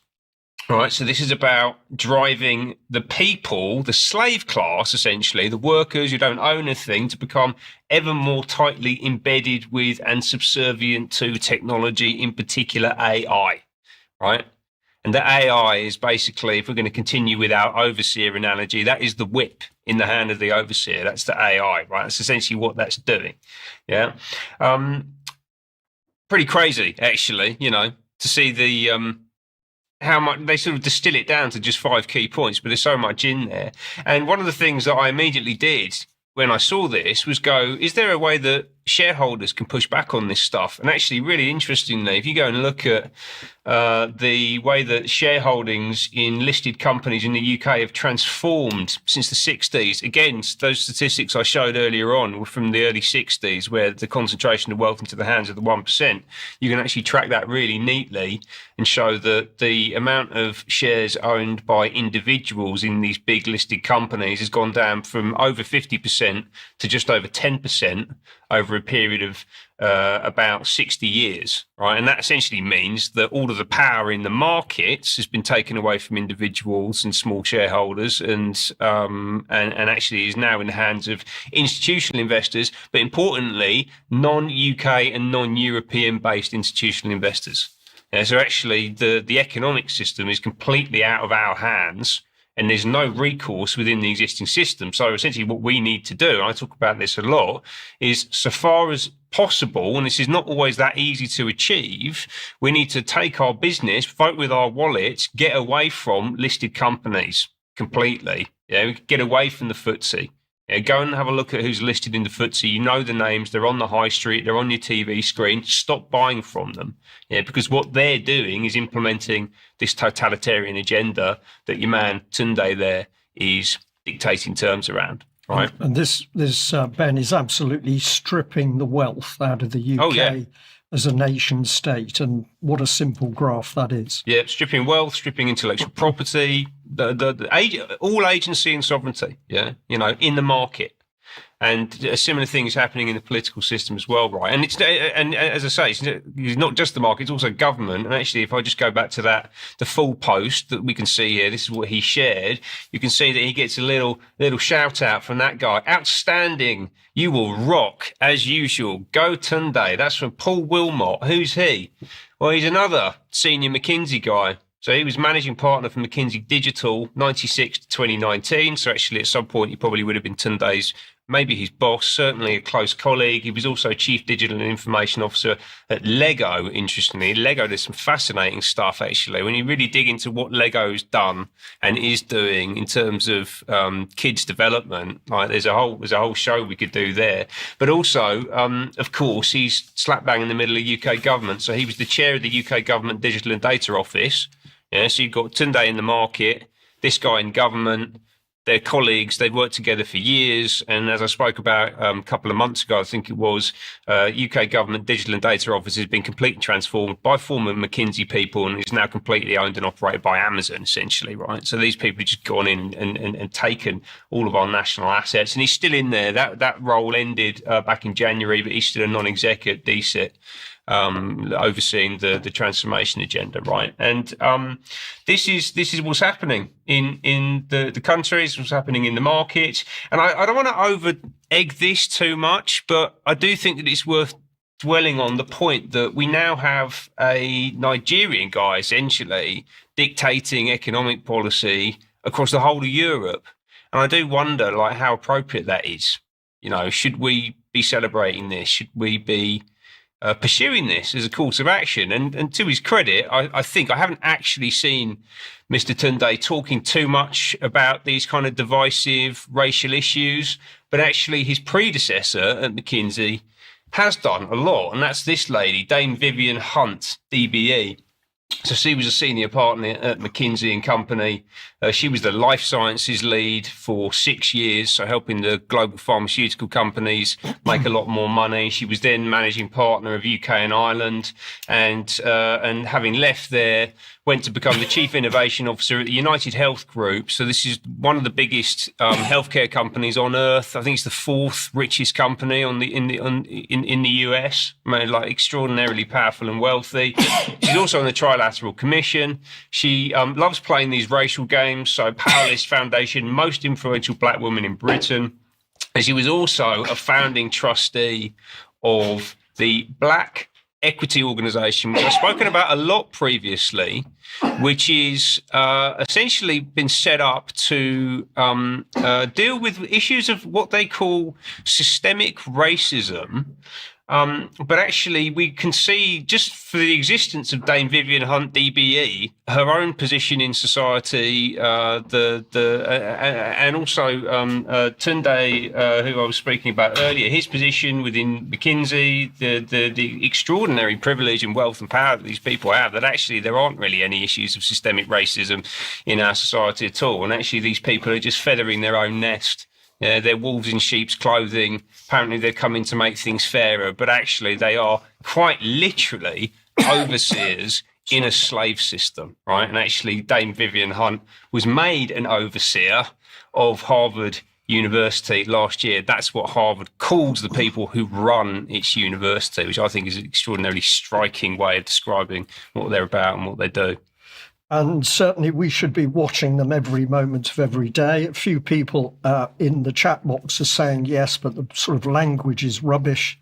All right, so this is about driving the people, the slave class, essentially, the workers who don't own a thing, to become ever more tightly embedded with and subservient to technology, in particular AI, right? And the AI is basically, if we're going to continue with our overseer analogy, that is the whip in the hand of the overseer. That's the AI, right? That's essentially what that's doing. Yeah. Pretty crazy, actually, you know, to see the how much they sort of distill it down to just 5 key points, but there's so much in there. And one of the things that I immediately did when I saw this was go, is there a way that shareholders can push back on this stuff? And actually, really interestingly, if you go and look at the way that shareholdings in listed companies in the UK have transformed since the 60s, again, those statistics I showed earlier on were from the early 60s, where the concentration of wealth into the hands of the 1%. You can actually track that really neatly and show that the amount of shares owned by individuals in these big listed companies has gone down from over 50% to just over 10% over a period of about 60 years, right? And that essentially means that all of the power in the markets has been taken away from individuals and small shareholders, and actually is now in the hands of institutional investors, but importantly, non-UK and non-European based institutional investors. So actually, the economic system is completely out of our hands, and there's no recourse within the existing system. So essentially what we need to do, and I talk about this a lot, is so far as possible, and this is not always that easy to achieve, we need to take our business, vote with our wallets, get away from listed companies completely. Yeah, we get away from the FTSE. Yeah, go and have a look at who's listed in the FTSE. You know the names. They're on the high street. They're on your TV screen. Stop buying from them. Yeah, because what they're doing is implementing this totalitarian agenda that your man Tunde there is dictating terms around. Right. And this Ben, is absolutely stripping the wealth out of the UK. Oh, yeah. As a nation state, and what a simple graph that is. Yeah, stripping wealth, stripping intellectual property, all agency and sovereignty, yeah, you know, in the market. And a similar thing is happening in the political system as well, right? And and as I say, it's not just the market; it's also government. And actually, if I just go back to the full post that we can see here, this is what he shared. You can see that he gets a little shout out from that guy. Outstanding! You will rock as usual. Go Tunde. That's from Paul Wilmot. Who's he? Well, he's another senior McKinsey guy. So he was managing partner for McKinsey Digital, 96 to 2019. So actually, at some point, he probably would have been Tunde's, maybe his boss, certainly a close colleague. He was also Chief Digital and Information Officer at Lego, interestingly. Lego, there's some fascinating stuff, actually. When you really dig into what Lego's done and is doing in terms of kids' development, like there's a whole show we could do there. But also, of course, he's slap bang in the middle of UK government. So he was the chair of the UK Government Digital and Data Office. Yeah, so you've got Tunde in the market, this guy in government, their colleagues, they've worked together for years. And as I spoke about a couple of months ago, I think it was, UK Government Digital and Data Office has been completely transformed by former McKinsey people and is now completely owned and operated by Amazon, essentially, right? So these people have just gone in and taken all of our national assets. And he's still in there. That role ended back in January, but he's still a non-exec at DCIT. Overseeing the transformation agenda, right? And this is what's happening in the countries, what's happening in the market. And I don't want to over egg this too much, but I do think that it's worth dwelling on the point that we now have a Nigerian guy essentially dictating economic policy across the whole of Europe. And I do wonder, like, how appropriate that is. You know, should we be celebrating this? Should we be pursuing this as a course of action? And to his credit, I think I haven't actually seen Mr. Tunde talking too much about these kind of divisive racial issues, but actually his predecessor at McKinsey has done a lot. And that's this lady, Dame Vivian Hunt, DBE. So she was a senior partner at McKinsey and Company. She was the life sciences lead for 6 years, so helping the global pharmaceutical companies make a lot more money. She was then managing partner of UK and Ireland, and having left there, went to become the chief innovation officer at the United Health Group. So this is one of the biggest healthcare companies on earth. I think it's the fourth richest company in the US. Like extraordinarily powerful and wealthy. She's also on the Trilateral Commission. She loves playing these racial games. So Powerless Foundation, most influential black woman in Britain. And she was also a founding trustee of the Black Equity Organisation, which I've spoken about a lot previously, which is essentially been set up to deal with issues of what they call systemic racism. But actually, we can see just for the existence of Dame Vivian Hunt, DBE, her own position in society, and also Tunde, who I was speaking about earlier, his position within McKinsey, the extraordinary privilege and wealth and power that these people have. That actually there aren't really any issues of systemic racism in our society at all, and actually these people are just feathering their own nest. They're wolves in sheep's clothing. Apparently they're coming to make things fairer, but actually they are quite literally overseers in a slave system, right? And actually Dame Vivian Hunt was made an overseer of Harvard University last year. That's what Harvard calls the people who run its university, which I think is an extraordinarily striking way of describing what they're about and what they do. And certainly we should be watching them every moment of every day. A few people in the chat box are saying yes, but the sort of language is rubbish.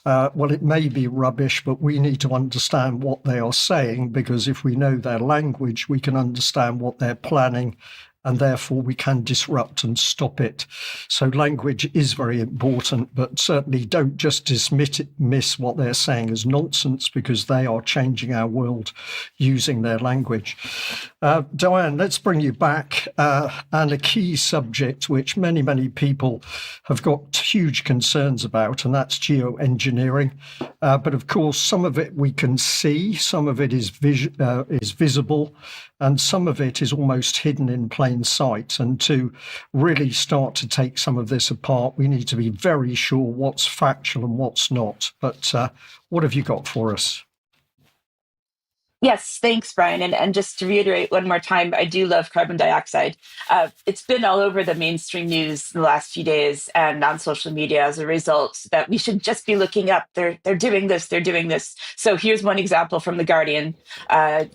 Well, it may be rubbish, but we need to understand what they are saying, because if we know their language, we can understand what they're planning, and therefore we can disrupt and stop it. So language is very important, but certainly don't just dismiss what they're saying as nonsense, because they are changing our world using their language. Diane, let's bring you back, and a key subject which many people have got huge concerns about, and that's geoengineering. But of course, some of it we can see, some of it is visible, and some of it is almost hidden in plain sight. And to really start to take some of this apart, we need to be very sure what's factual and what's not. But what have you got for us? Yes, thanks, Brian. And just to reiterate one more time, I do love carbon dioxide. It's been all over the mainstream news in the last few days and on social media as a result that we should just be looking up. They're doing this, they're doing this. So here's one example from The Guardian,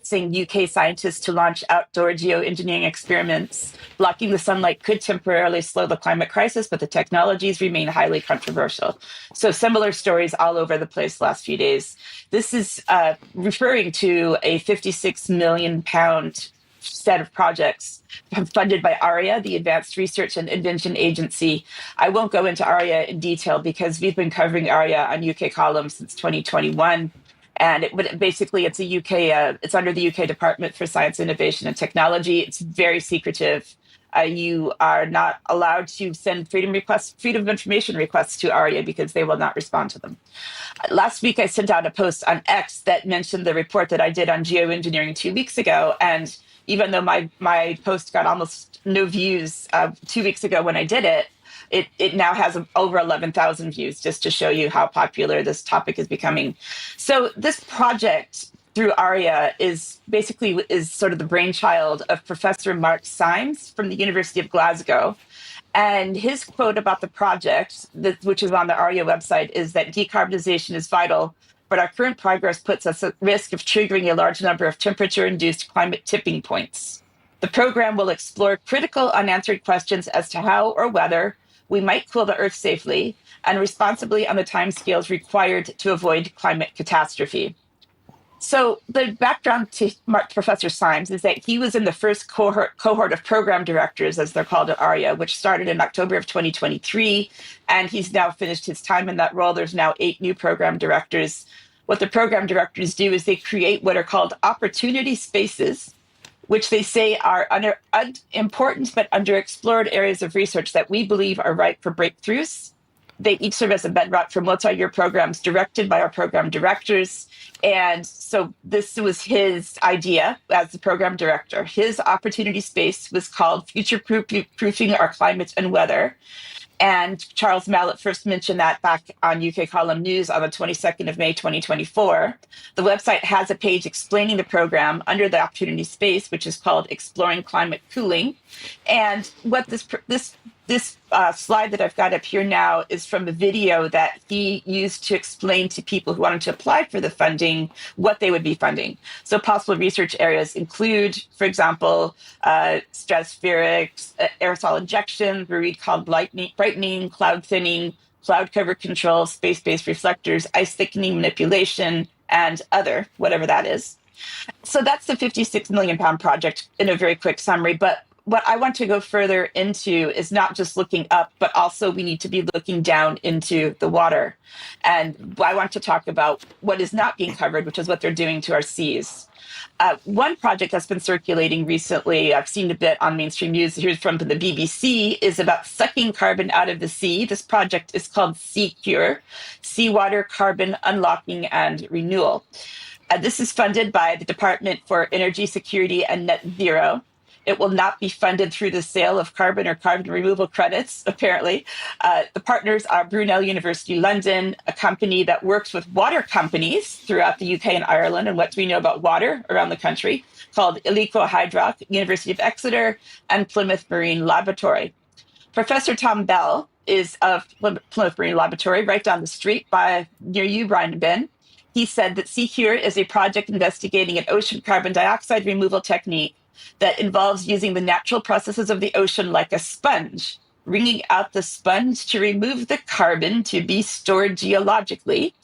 saying UK scientists to launch outdoor geoengineering experiments. Blocking the sunlight could temporarily slow the climate crisis, but the technologies remain highly controversial. So similar stories all over the place the last few days. This is referring to a £56 million set of projects funded by ARIA, the Advanced Research and Invention Agency. I won't go into ARIA in detail because we've been covering ARIA on UK columns since 2021. And it's a UK, it's under the UK Department for Science, Innovation and Technology. It's very secretive. You are not allowed to send freedom of information requests to ARIA because they will not respond to them. Last week, I sent out a post on X that mentioned the report that I did on geoengineering 2 weeks ago. And even though my post got almost no views 2 weeks ago when I did it, it now has over 11,000 views, just to show you how popular this topic is becoming. So this project through ARIA is sort of the brainchild of Professor Mark Symes from the University of Glasgow. And his quote about the project, which is on the ARIA website, is that decarbonization is vital, but our current progress puts us at risk of triggering a large number of temperature-induced climate tipping points. The program will explore critical unanswered questions as to how or whether we might cool the Earth safely and responsibly on the timescales required to avoid climate catastrophe. So the background to Professor Symes is that he was in the first cohort of program directors, as they're called at ARIA, which started in October of 2023, and he's now finished his time in that role. There's now 8 new program directors. What the program directors do is they create what are called opportunity spaces, which they say are important but underexplored areas of research that we believe are ripe for breakthroughs. They each serve as a bedrock for multi-year programs directed by our program directors. And so this was his idea as the program director. His opportunity space was called Future-Proofing Our Climate and Weather. And Charles Mallett first mentioned that back on UK Column News on the 22nd of May, 2024. The website has a page explaining the program under the opportunity space, which is called Exploring Climate Cooling. And what this slide that I've got up here now is from a video that he used to explain to people who wanted to apply for the funding what they would be funding. So possible research areas include, for example, stratospheric aerosol injection, marine cloud brightening, cloud thinning, cloud cover control, space-based reflectors, ice thickening manipulation, and other, whatever that is. So that's the £56 million project in a very quick summary. But what I want to go further into is not just looking up, but also we need to be looking down into the water. And I want to talk about what is not being covered, which is what they're doing to our seas. One project that's been circulating recently, I've seen a bit on mainstream news, here's from the BBC, is about sucking carbon out of the sea. This project is called SeaCure, Seawater Carbon Unlocking and Renewal. This is funded by the Department for Energy Security and Net Zero. It will not be funded through the sale of carbon or carbon removal credits, apparently. The partners are Brunel University London, a company that works with water companies throughout the UK and Ireland. And what do we know about water around the country? Called Ilico Hydroc, University of Exeter, and Plymouth Marine Laboratory. Professor Tom Bell is of Plymouth Marine Laboratory, right down the street near you, Brian and Ben. He said that SeaCure is a project investigating an ocean carbon dioxide removal technique that involves using the natural processes of the ocean like a sponge, wringing out the sponge to remove the carbon to be stored geologically,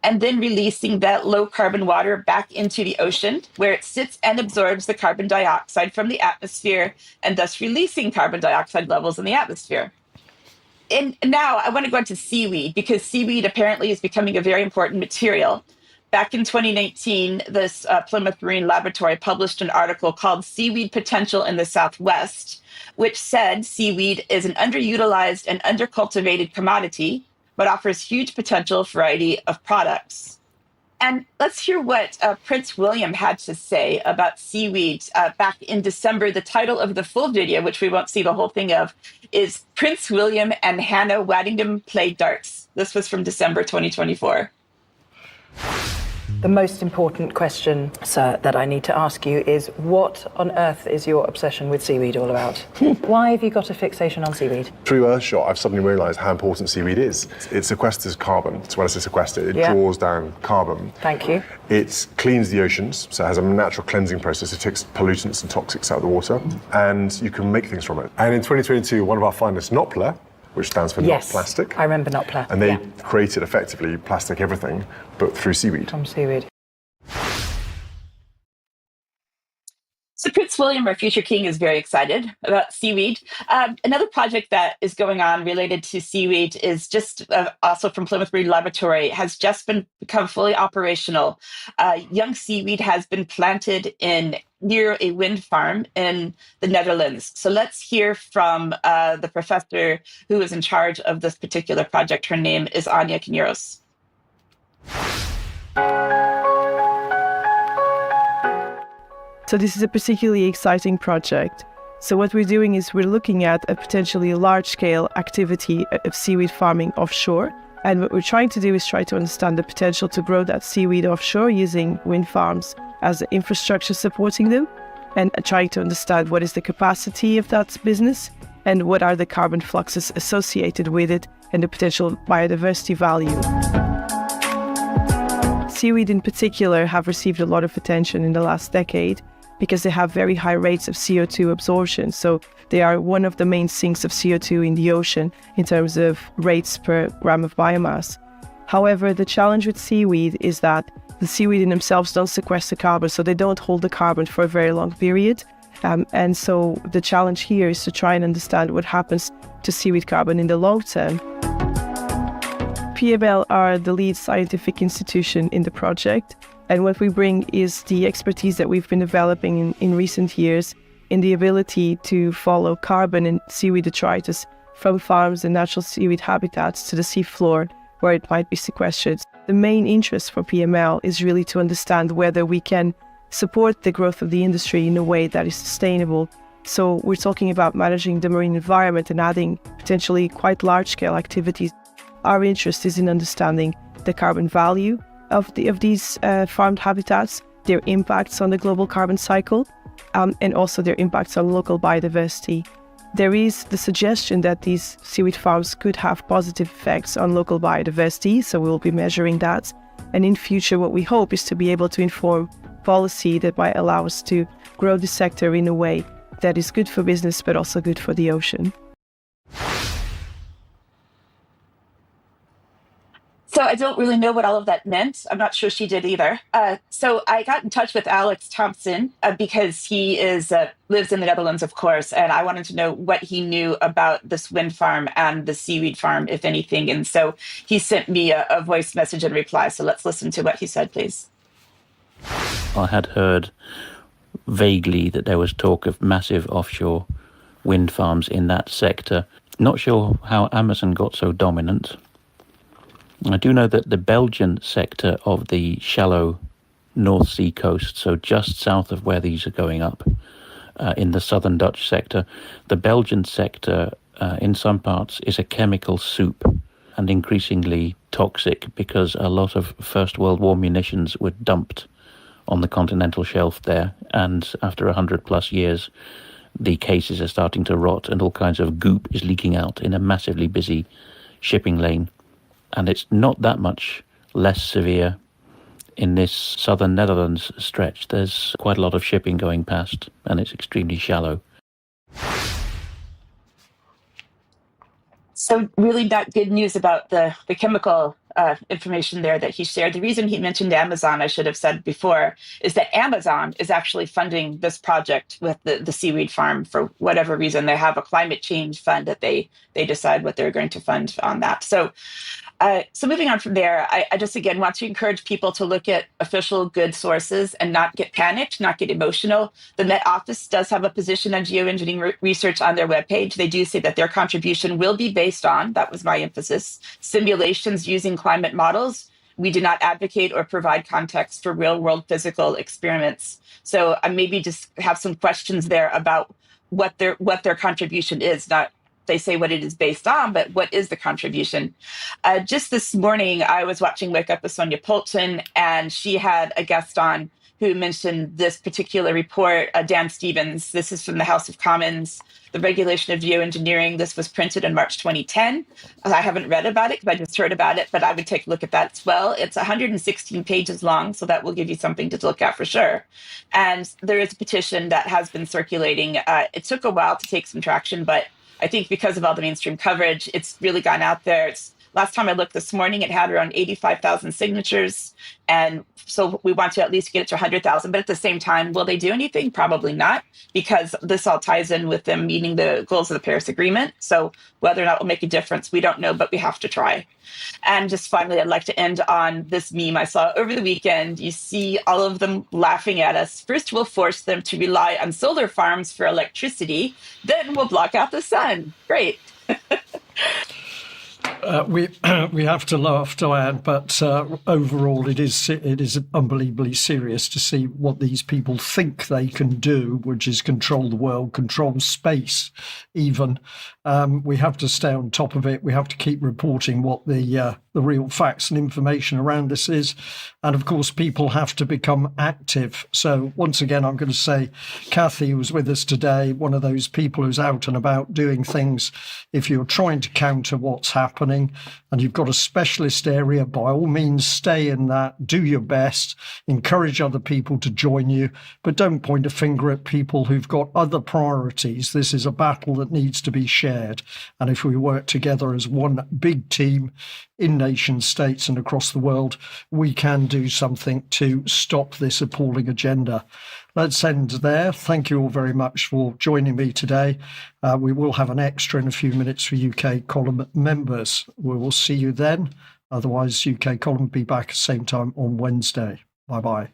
and then releasing that low carbon water back into the ocean, where it sits and absorbs the carbon dioxide from the atmosphere, and thus releasing carbon dioxide levels in the atmosphere. And now I want to go into seaweed, because seaweed apparently is becoming a very important material. Back in 2019, this Plymouth Marine Laboratory published an article called Seaweed Potential in the Southwest, which said seaweed is an underutilized and undercultivated commodity, but offers huge potential variety of products. And let's hear what Prince William had to say about seaweed back in December. The title of the full video, which we won't see the whole thing of, is Prince William and Hannah Waddingham Play Darts. This was from December 2024. The most important question, sir, that I need to ask you is what on earth is your obsession with seaweed all about? Why have you got a fixation on seaweed? Through Earthshot, I've suddenly realised how important seaweed is. It sequesters carbon. So when I say sequestered, it draws down carbon. Thank you. It cleans the oceans, so it has a natural cleansing process. It takes pollutants and toxics out of the water, and you can make things from it. And in 2022, one of our finalists, Nopla, which stands for not plastic. I remember Nopla. And they created effectively plastic everything, but through seaweed. From seaweed. So Prince William, our future king, is very excited about seaweed. Another project that is going on related to seaweed is just also from Plymouth Marine Laboratory, has just become fully operational. Young seaweed has been planted near a wind farm in the Netherlands. So let's hear from the professor who is in charge of this particular project. Her name is Anja Knieros. So this is a particularly exciting project. So what we're doing is we're looking at a potentially large-scale activity of seaweed farming offshore. And what we're trying to do is try to understand the potential to grow that seaweed offshore using wind farms as the infrastructure supporting them, and trying to understand what is the capacity of that business and what are the carbon fluxes associated with it and the potential biodiversity value. Seaweed in particular have received a lot of attention in the last decade because they have very high rates of CO2 absorption. So they are one of the main sinks of CO2 in the ocean in terms of rates per gram of biomass. However, the challenge with seaweed is that the seaweed in themselves don't sequester carbon, so they don't hold the carbon for a very long period. And so the challenge here is to try and understand what happens to seaweed carbon in the long term. PML are the lead scientific institution in the project, and what we bring is the expertise that we've been developing in recent years in the ability to follow carbon and seaweed detritus from farms and natural seaweed habitats to the seafloor where it might be sequestered. The main interest for PML is really to understand whether we can support the growth of the industry in a way that is sustainable. So we're talking about managing the marine environment and adding potentially quite large-scale activities. Our interest is in understanding the carbon value of these farmed habitats, their impacts on the global carbon cycle, and also their impacts on local biodiversity. There is the suggestion that these seaweed farms could have positive effects on local biodiversity, so we'll be measuring that. And in future, what we hope is to be able to inform policy that might allow us to grow the sector in a way that is good for business, but also good for the ocean. So I don't really know what all of that meant. I'm not sure she did either. So I got in touch with Alex Thompson because he lives in the Netherlands, of course, and I wanted to know what he knew about this wind farm and the seaweed farm, if anything. And so he sent me a voice message in reply. So let's listen to what he said, please. I had heard vaguely that there was talk of massive offshore wind farms in that sector. Not sure how Amazon got so dominant. I do know that the Belgian sector of the shallow North Sea coast, so just south of where these are going up, in the southern Dutch sector, the Belgian sector in some parts is a chemical soup and increasingly toxic because a lot of First World War munitions were dumped on the continental shelf there, and after 100+ years the cases are starting to rot and all kinds of goop is leaking out in a massively busy shipping lane. And it's not that much less severe in this southern Netherlands stretch. There's quite a lot of shipping going past, and it's extremely shallow. So really not good news about the chemical information there that he shared. The reason he mentioned Amazon, I should have said before, is that Amazon is actually funding this project with the seaweed farm for whatever reason. They have a climate change fund that they decide what they're going to fund on that. So moving on from there, I just, again, want to encourage people to look at official good sources and not get panicked, not get emotional. The Met Office does have a position on geoengineering research on their webpage. They do say that their contribution will be based on, that was my emphasis, simulations using climate models. We do not advocate or provide context for real-world physical experiments. So maybe just have some questions there about what their contribution is, not they say what it is based on, but what is the contribution? Just this morning, I was watching Wake Up with Sonia Poulton, and she had a guest on who mentioned this particular report, Dan Stevens. This is from the House of Commons, the regulation of geoengineering. This was printed in March 2010. I haven't read about it because I just heard about it, but I would take a look at that as well. It's 116 pages long, so that will give you something to look at for sure. And there is a petition that has been circulating. It took a while to take some traction, but I think because of all the mainstream coverage, it's really gone out there. Last time I looked this morning, it had around 85,000 signatures. And so we want to at least get it to 100,000. But at the same time, will they do anything? Probably not, because this all ties in with them meeting the goals of the Paris Agreement. So whether or not it will make a difference, we don't know, but we have to try. And just finally, I'd like to end on this meme I saw over the weekend. You see all of them laughing at us. First, we'll force them to rely on solar farms for electricity. Then we'll block out the sun. Great. We have to laugh, Diane, but overall it is unbelievably serious to see what these people think they can do, which is control the world, control space even. We have to stay on top of it. We have to keep reporting what the real facts and information around this is. And of course, people have to become active. So once again, I'm going to say, Kathy, who was with us today, one of those people who's out and about doing things. If you're trying to counter what's happening and you've got a specialist area, by all means, stay in that, do your best, encourage other people to join you, but don't point a finger at people who've got other priorities. This is a battle that needs to be shared. And if we work together as one big team in nation states and across the world, we can do something to stop this appalling agenda. Let's end there. Thank you all very much for joining me today. We will have an extra in a few minutes for UK column members. We will see you then. Otherwise, UK column will be back at the same time on Wednesday. Bye-bye.